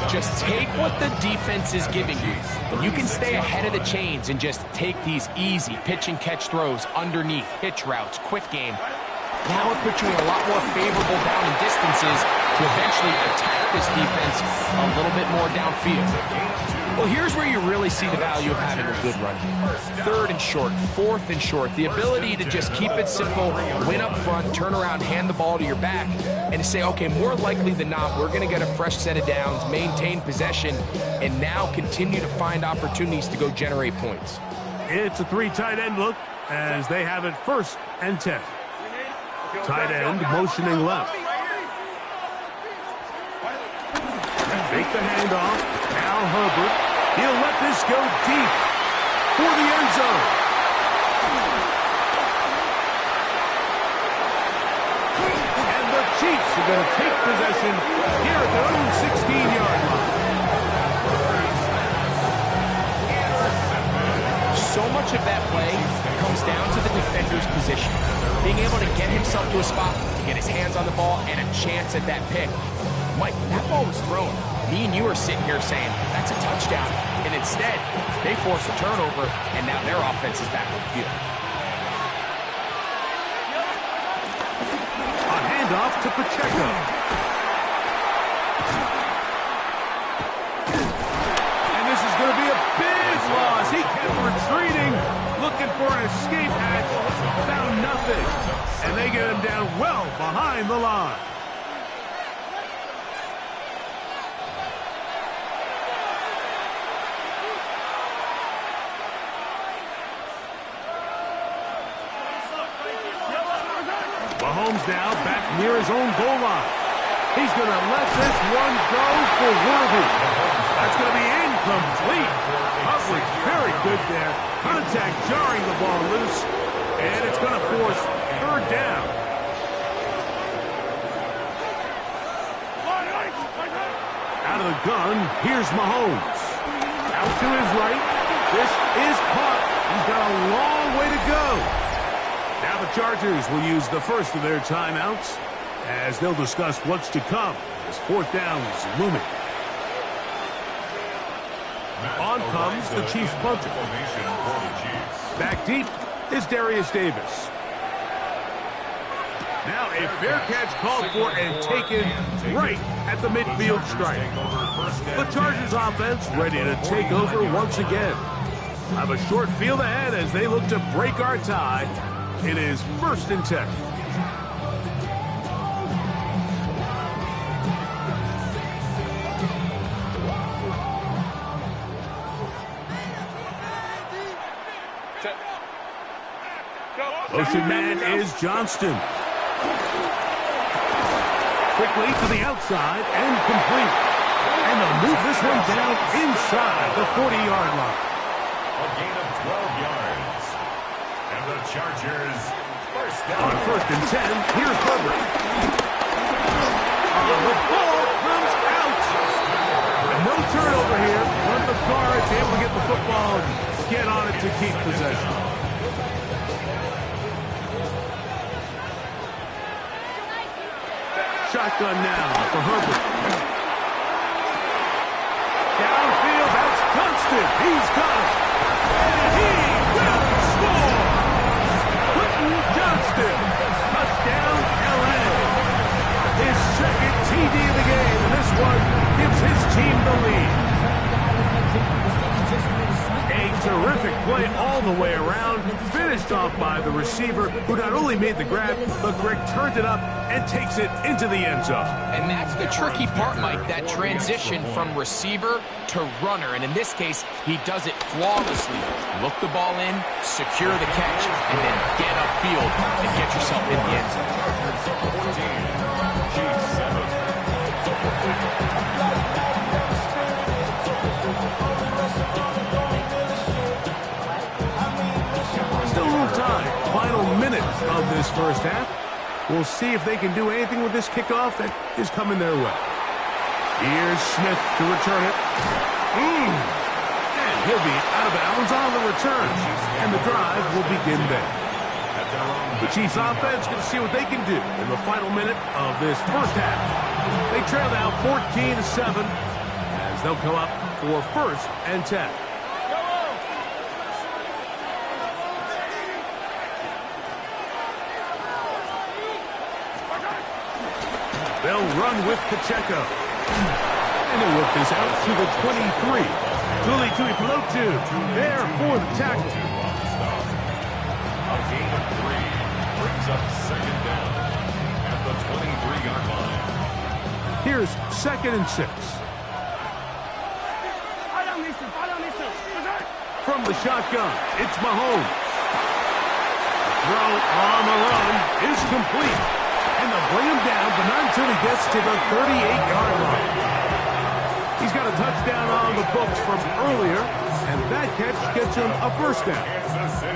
Just take what the defense is giving you, and you can stay ahead of the chains and just take these easy pitch and catch throws underneath, hitch routes, quick game. Now it puts you in a lot more favorable down and distances to eventually attack this defense a little bit more downfield. Well, here's where you really see the value of having a good run game. 3rd and short, 4th and short, the ability to just keep it simple, win up front, turn around, hand the ball to your back, and to say, okay, more likely than not, we're going to get a fresh set of downs, maintain possession, and now continue to find opportunities to go generate points. It's a 3 tight end look as they have it 1st and 10. Tight end motioning left. Fake the handoff. Al Herbert. He'll let this go deep for the end zone. And the Chiefs are going to take possession here at their own 16-yard line. So much of that play comes down to the defender's position. Being able to get himself to a spot, to get his hands on the ball, and a chance at that pick. Mike, when that ball was thrown, me and you are sitting here saying, that's a touchdown. And instead, they force a turnover, and now their offense is back on the field. A handoff to Pacheco. And this is going to be a big loss. He kept retreating, looking for an escape hatch. Found nothing. And they get him down well behind the line. Mahomes now back near his own goal line. He's going to let this one go for Worthy. That's going to be incomplete. Coverage very good there. Contact jarring the ball loose. And it's going to force 3rd down. Out of the gun, here's Mahomes. Out to his right. This is caught. He's got a long way to go. Now the Chargers will use the first of their timeouts as they'll discuss what's to come as 4th down is looming. On comes the Chiefs punter. Back deep is Darius Davis. Now a fair catch called for and taken right at the midfield stripe. The Chargers offense ready to take over once again. I have a short field ahead as they look to break our tie. It is 1st and 10. Motion man is Johnston. Quickly to the outside and complete. And they'll move this one down inside the 40-yard line. A gain of 12 yards. And the Chargers first down. On 1st and 10, here's Herbert. The ball comes out. And no turnover here. One of the guards able to get the football and get on it to keep possession. Shotgun now for Herbert. Downfield, that's Dunston. He's got it. And he will score. Quentin Johnston. Touchdown, L.A. His 2nd TD of the game, and this one gives his team the lead. A terrific play all the way around, finished off by the receiver, who not only made the grab, but Greg turned it up and takes it into the end zone. And that's the tricky part, Mike, that transition from receiver to runner. And in this case, he does it flawlessly. Look the ball in, secure the catch, and then get upfield and get yourself in the end zone. Still a little time. Final minute of this first half. We'll see if they can do anything with this kickoff that is coming their way. Here's Smith to return it. And he'll be out of bounds on the return. And the drive will begin there. The Chiefs offense can see what they can do in the final minute of this first half. They trail now 14-7 as they'll come up for 1st and 10. They'll run with Pacheco. And they'll work this out to the 23. Tuli Tuipulotu there for the tackle. A gain of 3 brings up 2nd down at the 23-yard line. Here's 2nd and 6. from the shotgun. It's Mahomes. The throw on the run is complete. And they'll bring him down, but not until he gets to the 38-yard line. He's got a touchdown on the books from earlier, and that catch gets him a first down.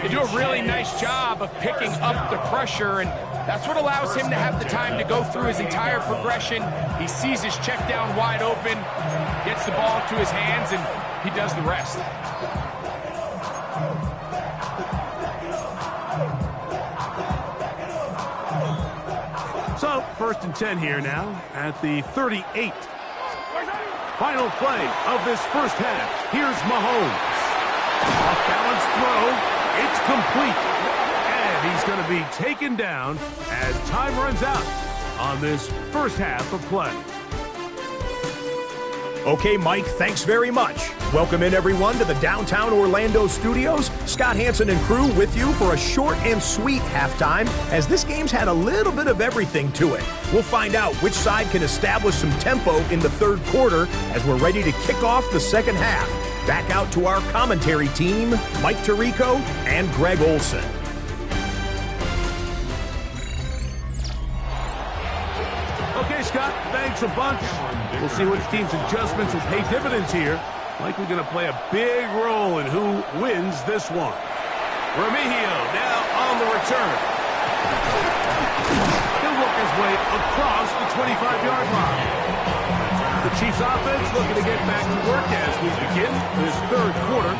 They do a really nice job of picking up the pressure, and that's what allows him to have the time to go through his entire progression. He sees his check down wide open, gets the ball into his hands, and he does the rest. So, 1st and 10 here now at the 38. Final play of this first half. Here's Mahomes. Off-balance throw. It's complete. And he's going to be taken down as time runs out on this first half of play. Okay, Mike, thanks very much. Welcome in, everyone, to the downtown Orlando studios. Scott Hansen and crew with you for a short and sweet halftime, as this game's had a little bit of everything to it. We'll find out which side can establish some tempo in the third quarter as we're ready to kick off the second half. Back out to our commentary team, Mike Tirico and Greg Olson. Okay, Scott, thanks a bunch. We'll see which team's adjustments will pay dividends here. Likely going to play a big role in who wins this one. Remigio now on the return. He'll work his way across the 25-yard line. The Chiefs offense looking to get back to work as we begin this third quarter.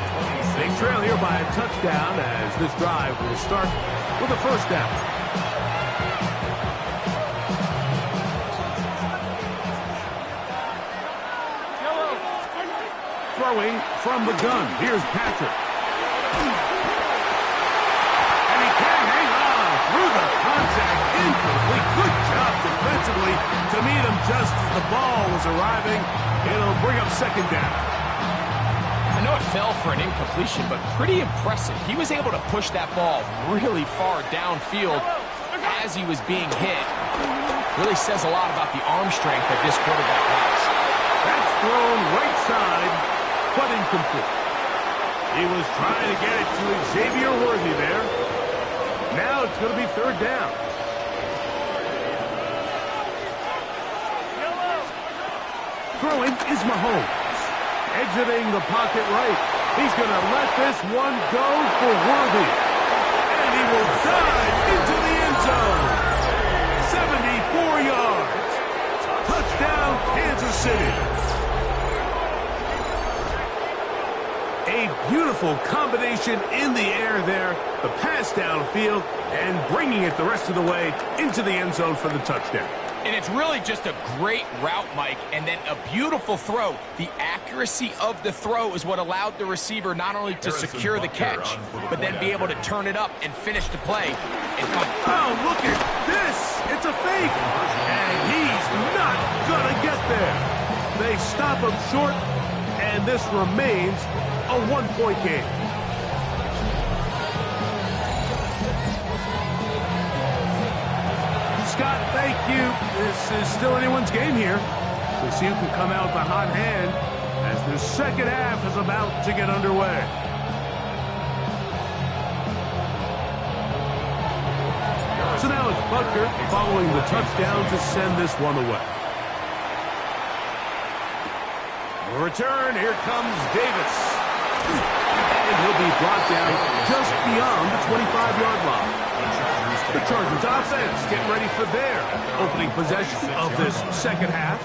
They trail here by a touchdown as this drive will start with a first down. Throwing from the gun. Here's Patrick. And he can hang on through the contact. Incomplete. Good job defensively to meet him just as the ball was arriving. It'll bring up second down. I know it fell for an incompletion, but pretty impressive. He was able to push that ball really far downfield as he was being hit. Really says a lot about the arm strength that this quarterback has. That's thrown right side, but incomplete. He was trying to get it to Xavier Worthy there. Now it's going to be third down. Throwing is Mahomes. Exiting the pocket right. He's going to let this one go for Worthy. And he will dive into the end zone. 74 yards. Touchdown, Kansas City. A beautiful combination in the air there. The pass downfield and bringing it the rest of the way into the end zone for the touchdown. And it's really just a great route, Mike, and then a beautiful throw. The accuracy of the throw is what allowed the receiver not only to secure the catch, but then be able to turn it up and finish the play. Oh, look at this! It's a fake! And he's not gonna get there. They stop him short, and this remains a one-point game. Scott, thank you. This is still anyone's game here. We'll see who can come out with a hot hand as the second half is about to get underway. So now it's Butker following the touchdown to send this one away. The return, here comes Davis. And he'll be brought down just beyond the 25-yard line. The Chargers offense getting ready for their opening possession of this second half.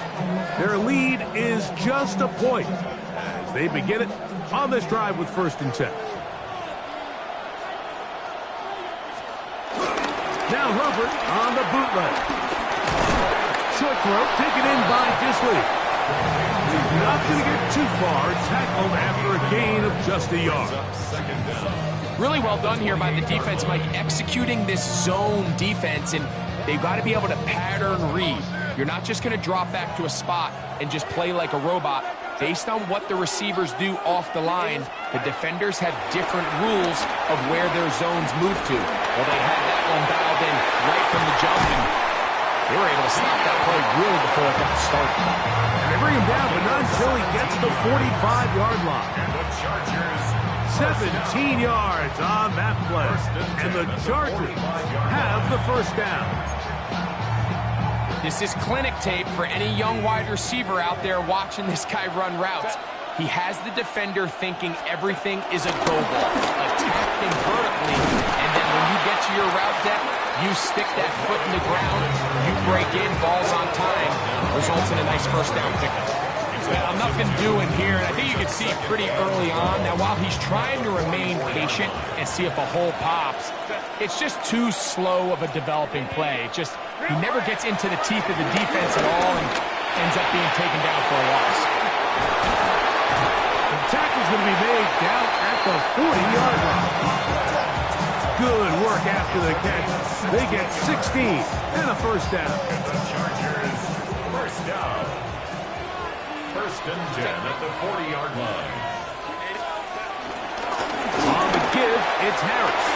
Their lead is just a point as they begin it on this drive with 1st and 10. Now Herbert on the bootleg. Short throw taken in by Disley. He's not going to get too far, tackled after a gain of just a yard. Really well done here by the defense, Mike, executing this zone defense, and they've got to be able to pattern read. You're not just going to drop back to a spot and just play like a robot. Based on what the receivers do off the line, the defenders have different rules of where their zones move to. Well, they had that one dialed in right from the jump, and they were able to stop that play really before it got started. And they bring him down, but not until he gets the 45-yard line. And the Chargers 17 yards on that play. And the Chargers have the first down. This is clinic tape for any young wide receiver out there watching this guy run routes. He has the defender thinking everything is a go ball. Attack him vertically, and then when you get to your route depth, you stick that foot in the ground, you break in, balls on time, results in a nice first down pickup. Well, nothing doing here, and I think you can see pretty early on. Now, while he's trying to remain patient and see if a hole pops, it's just too slow of a developing play. He never gets into the teeth of the defense at all and ends up being taken down for a loss. The tackle's going to be made down at the 40-yard line. Good work after the catch. They get 16 and a first down. And the Chargers, first down. First and 10 at the 40-yard line. On the give, it's Harris.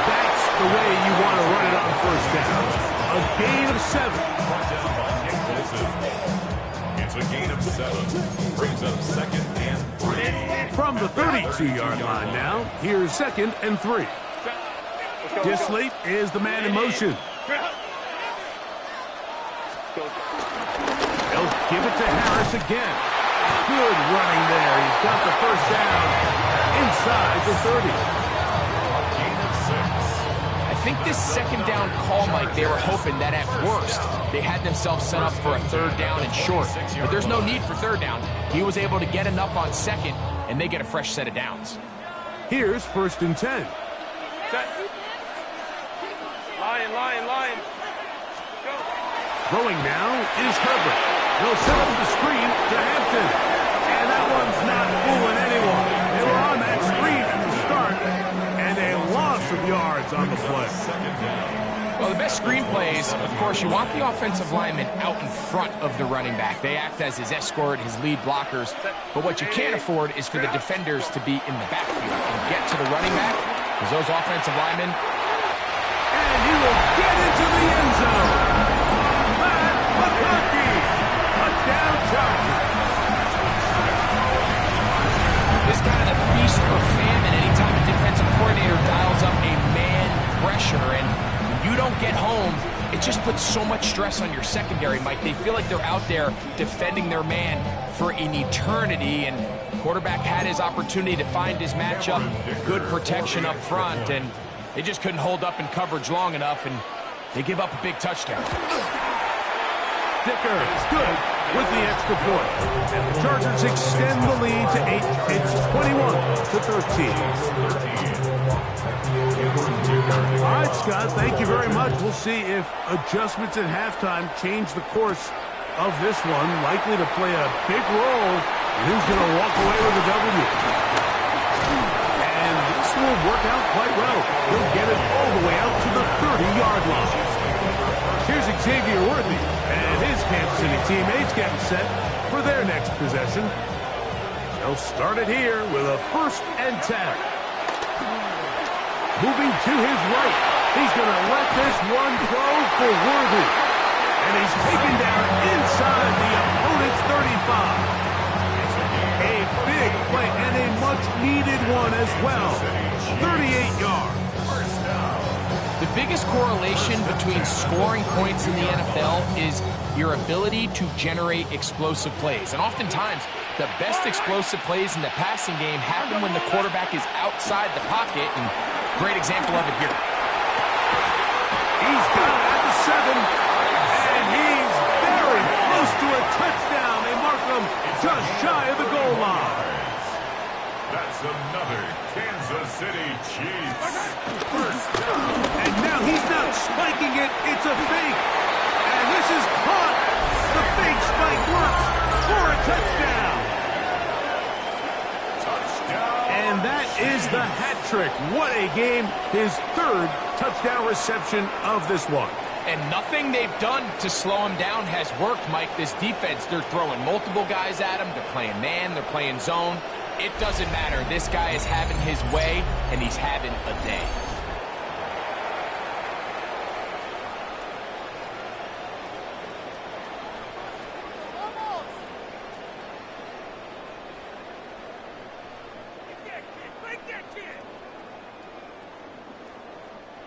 That's the way you want to run it on first down. A gain of 7. It's a gain of 7. Brings up second and 3. From the 32-yard line now, here's second and 3. Disley is the man in motion. They'll give it to Harris again. Good running there. He's got the first down inside the 30. Gain of 6. I think this second down call, Mike, they were hoping that at worst they had themselves set up for a third down and short. But there's no need for third down. He was able to get enough on second, and they get a fresh set of downs. Here's first and 10. Lion. Throwing now is Herbert. They'll set up the screen to Hampton. And that one's not fooling anyone. They were on that screen from the start, and a loss of yards on the play. Well, the best screen plays, of course, you want the offensive lineman out in front of the running back. They act as his escort, his lead blockers. But what you can't afford is for the defenders to be in the backfield and get to the running back, because those offensive linemen... And he will get into the end zone. McConkey, a down Charger. This kind of the feast or famine anytime a defensive coordinator dials up a man pressure, and when you don't get home, it just puts so much stress on your secondary, Mike. They feel like they're out there defending their man for an eternity, and quarterback had his opportunity to find his matchup, good protection up front, and they just couldn't hold up in coverage long enough, and they give up a big touchdown. Dicker is good with the extra point. And the Chargers extend the lead to 8. It's 21-13. All right, Scott, thank you very much. We'll see if adjustments at halftime change the course of this one. Likely to play a big role in who's going to walk away with a W. And this will work out quite well. He'll get it all the way out to the 30-yard line. Here's Xavier Worthy and his Kansas City teammates getting set for their next possession. They'll start it here with a first and 10. Moving to his right, he's going to let this one go for Worthy. And he's taken down inside the opponent's 35. A big play and a much-needed one as well. 38 yards. The biggest correlation between scoring points in the NFL is your ability to generate explosive plays. And oftentimes, the best explosive plays in the passing game happen when the quarterback is outside the pocket. And great example of it here. He's got it at the 7. And he's very close to a touchdown. They mark him just shy of the goal line. That's another Kansas City Chiefs. First down. And now he's not spiking it. It's a fake. And this is caught. The fake spike works for a touchdown. And that is the hat trick. What a game. His third touchdown reception of this one. And nothing they've done to slow him down has worked, Mike. This defense, they're throwing multiple guys at him. They're playing man. They're playing zone. It doesn't matter. This guy is having his way, and he's having a day.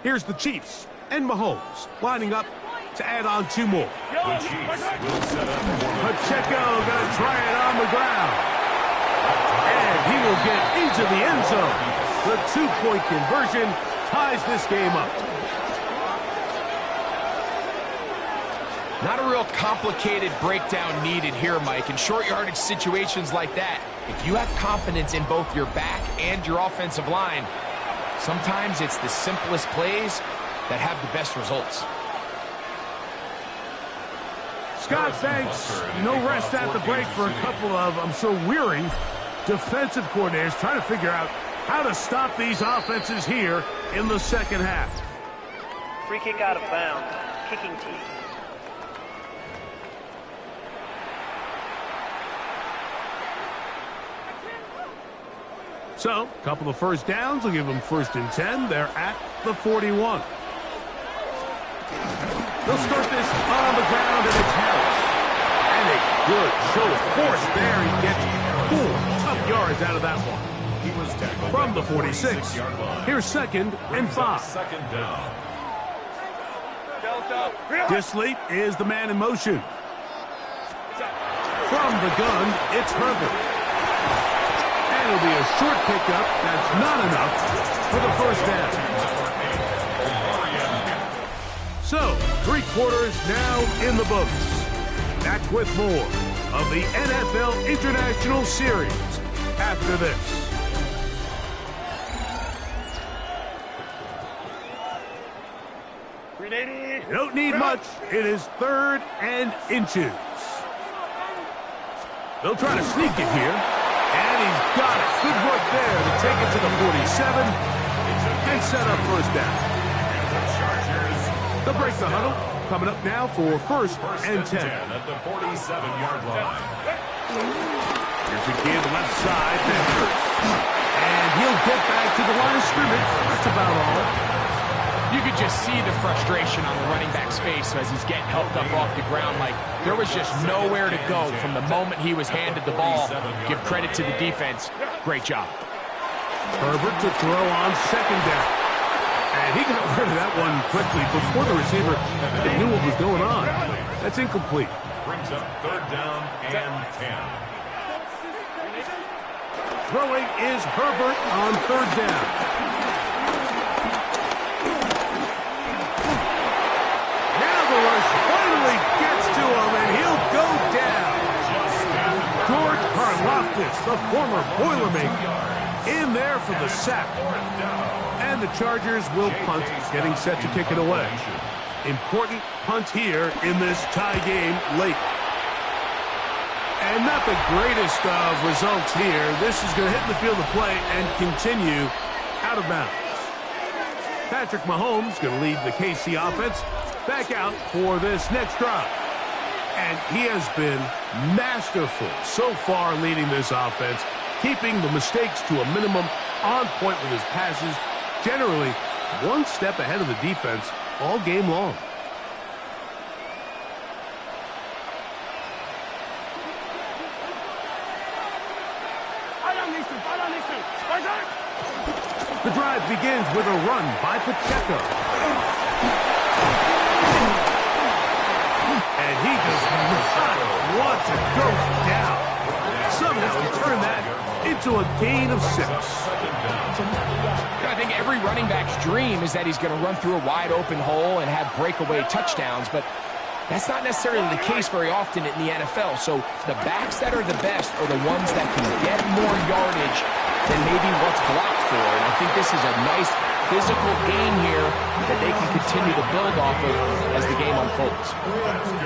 Here's the Chiefs and Mahomes lining up to add on 2 more. The Chiefs will set up Pacheco going to try it on the ground. And he will get into the end zone. The 2-point conversion ties this game up. Not a real complicated breakdown needed here, Mike. In short yardage situations like that, if you have confidence in both your back and your offensive line, sometimes it's the simplest plays that have the best results. Scott, thanks. No rest at the break for a couple of, I'm sure, weary defensive coordinators trying to figure out how to stop these offenses here in the second half. Free kick out of bounds. Kicking team. So, a couple of first downs will give them 1st and 10. They're at the 41. They'll start this on the ground, and it's Harris. And a good show of force there. He gets 4 tough yards out of that one. He was tackled From the 46, here's 2nd and 5. Second down. Disley is the man in motion. From the gun, it's Herbert. And it'll be a short pickup. That's not enough for the first down. So, 3 quarters now in the books. Back with more of the NFL International Series after this. You don't need much. It is 3rd and inches. They'll try to sneak it here. And he's got it. Good work there to take it to the 47 and set up first down. They'll break the huddle. Coming up now for 1st and 10. At the 47-yard line. Here's a kid left side. And he'll get back to the line of scrimmage. That's about all. You could just see the frustration on the running back's face as he's getting helped up off the ground. Like, there was just nowhere to go from the moment he was handed the ball. Give credit to the defense. Great job. Herbert to throw on 2nd down. And he got rid of that one quickly before the receiver knew what was going on. That's incomplete. Brings up 3rd down and 10. Throwing is Herbert on 3rd down. Now the rush finally gets to him, and he'll go down. George Karlaftis, the former Boilermaker, in there for the sack. And the Chargers will punt, getting set to kick it away. Important punt here in this tie game late. And not the greatest of results here. This is going to hit the field of play and continue out of bounds. Patrick Mahomes going to lead the KC offense back out for this next drive. And he has been masterful so far leading this offense, keeping the mistakes to a minimum, on point with his passes, generally one step ahead of the defense all game long. The drive begins with a run by Pacheco. And he does not want to go down. Somehow he turned that into a gain of 6. I think every running back's dream is that he's going to run through a wide open hole and have breakaway touchdowns, but that's not necessarily the case very often in the NFL. So the backs that are the best are the ones that can get more yardage than maybe what's blocked for. And I think this is a nice physical game here that they can continue to build off of as the game unfolds.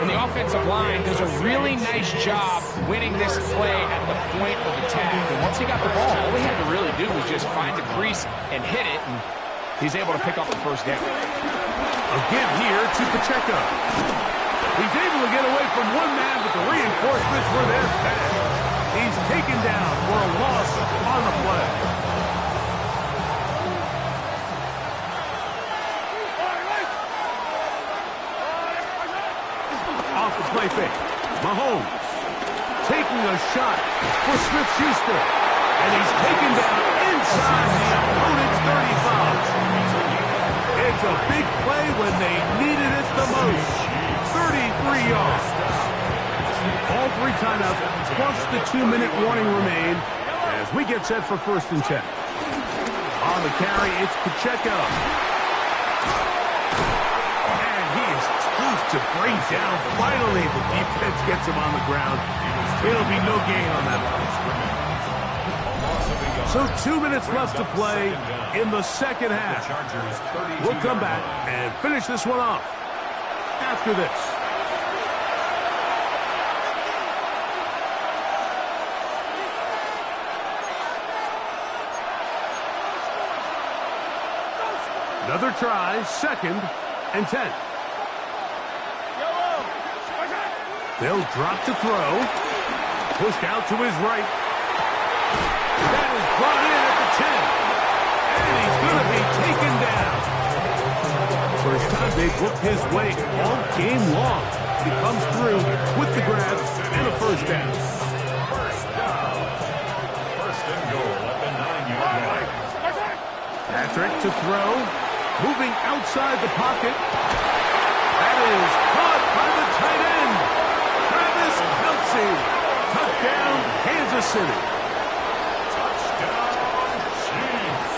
And the offensive line does a really nice job winning this play at the point of attack. And once he got the ball, all he had to really do was just find the crease and hit it, and he's able to pick up the first down. A give here to Pacheco. He's able to get away from one man, but the reinforcements were there fast. He's taken down for a loss on the play. Off the play fake. Mahomes taking a shot for Smith-Schuster. And he's taken down inside the opponent's 35. It's a big play when they needed it the most. 33 yards. All 3 timeouts plus the 2-minute warning remain as we get set for 1st and 10. On the carry, it's Pacheco. And he is tough to bring down. Finally, the defense gets him on the ground. It'll be no gain on that one. So 2 minutes left to play in the 2nd half. We'll come back and finish this one off after this. Another try, 2nd and 10. They'll drop to throw. Pushed out to his right. That is brought in at the 10. And he's going to be taken down. First time they've looked his way all game long. He comes through with the grab and a 1st down. First down. 1st and goal at the 9-yard line. Patrick to throw. Moving outside the pocket. That is caught by the tight end. Travis Kelce. Touchdown, Kansas City. Touchdown, Chiefs.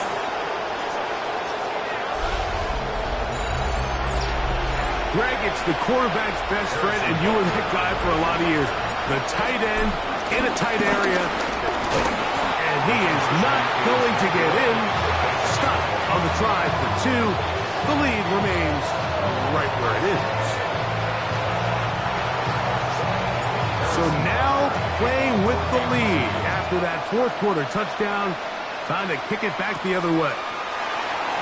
Greg, it's the quarterback's best friend, and you were the guy for a lot of years. The tight end in a tight area. And he is not going to get in. Stop on the try for 2. The lead remains right where it is. So now playing with the lead after that 4th quarter touchdown. Time to kick it back the other way.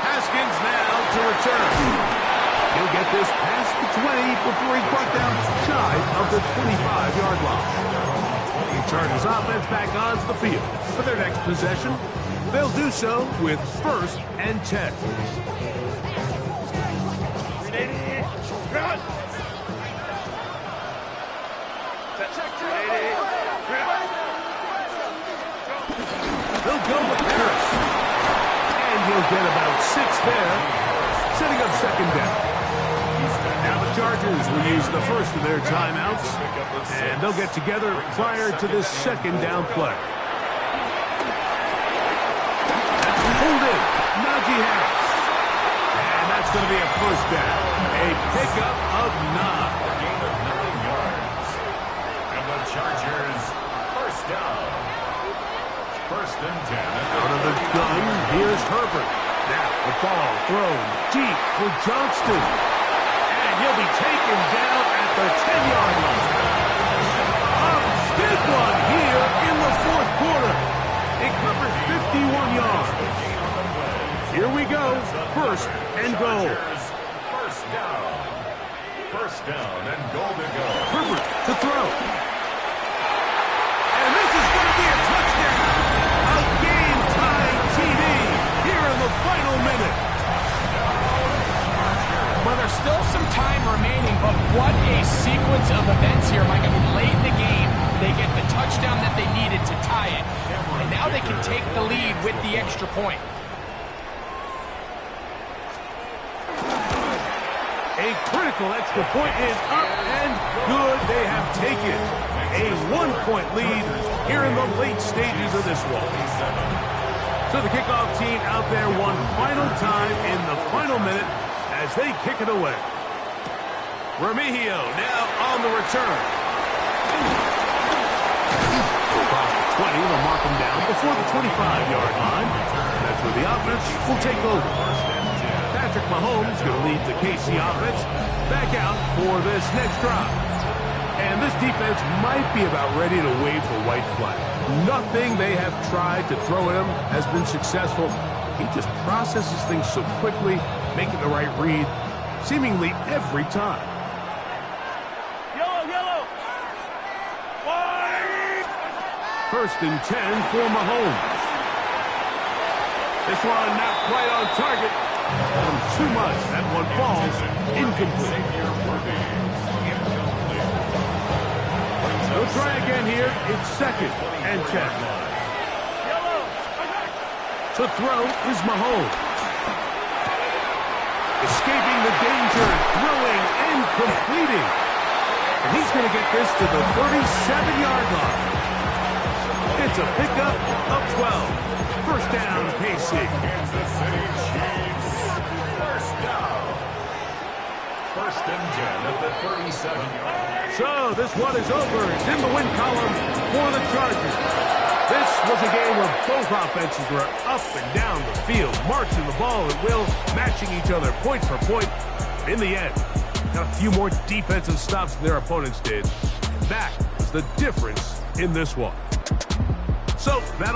Haskins now to return. He'll get this past the 20 before he's brought down shy of the 25-yard line. He charges offense back onto the field for their next possession. They'll do so with 1st and 10. They'll go with Harris. And he'll get about 6 there, setting up 2nd down. Now the Chargers will use the first of their timeouts, and they'll get together prior to this 2nd down play. Pulled in, Najee Harris. And that's going to be a 1st down. A pickup of 9. Gain of 9 yards. And the Chargers, 1st down. 1st and 10. Out of the gun, here's Herbert. Now the ball thrown deep for Johnston. And he'll be taken down at the 10-yard line. A big one here in the 4th quarter. It covers 51 yards. Here we go. 1st and goal. 1st down. 1st down and goal to go. Herbert to throw. And this is going to be a touchdown. A game-tying TD here in the final minute. Well, there's still some time remaining, but what a sequence of events here, Mike. I mean, late in the game, they get the touchdown that they needed to tie it. And now they can take the lead with the extra point. A critical extra point is up and good. They have taken a 1-point lead here in the late stages of this one. So the kickoff team out there one final time in the final minute as they kick it away. Remigio now on the return. Across the 20, they'll mark him down before the 25-yard line. That's where the offense will take over. Patrick Mahomes going to lead the KC offense back out for this next drive. And this defense might be about ready to wave the white flag. Nothing they have tried to throw at him has been successful. He just processes things so quickly, making the right read, seemingly every time. Yellow! 1st and 10 for Mahomes. This one not quite on target. Too much. That one falls incomplete. They'll try again here. It's 2nd and 10. To throw is Mahomes. Escaping the danger, throwing, and completing. And he's going to get this to the 37-yard line. It's a pickup of 12. First down, KC. Kansas City Chiefs. First down. First and 10 at the 37-yard line. So this one is over. It's in the win column for the Chargers. This was a game where both offenses were up and down the field, marching the ball at will, matching each other point for point. In the end, got a few more defensive stops than their opponents did. That was the difference in this one. So that'll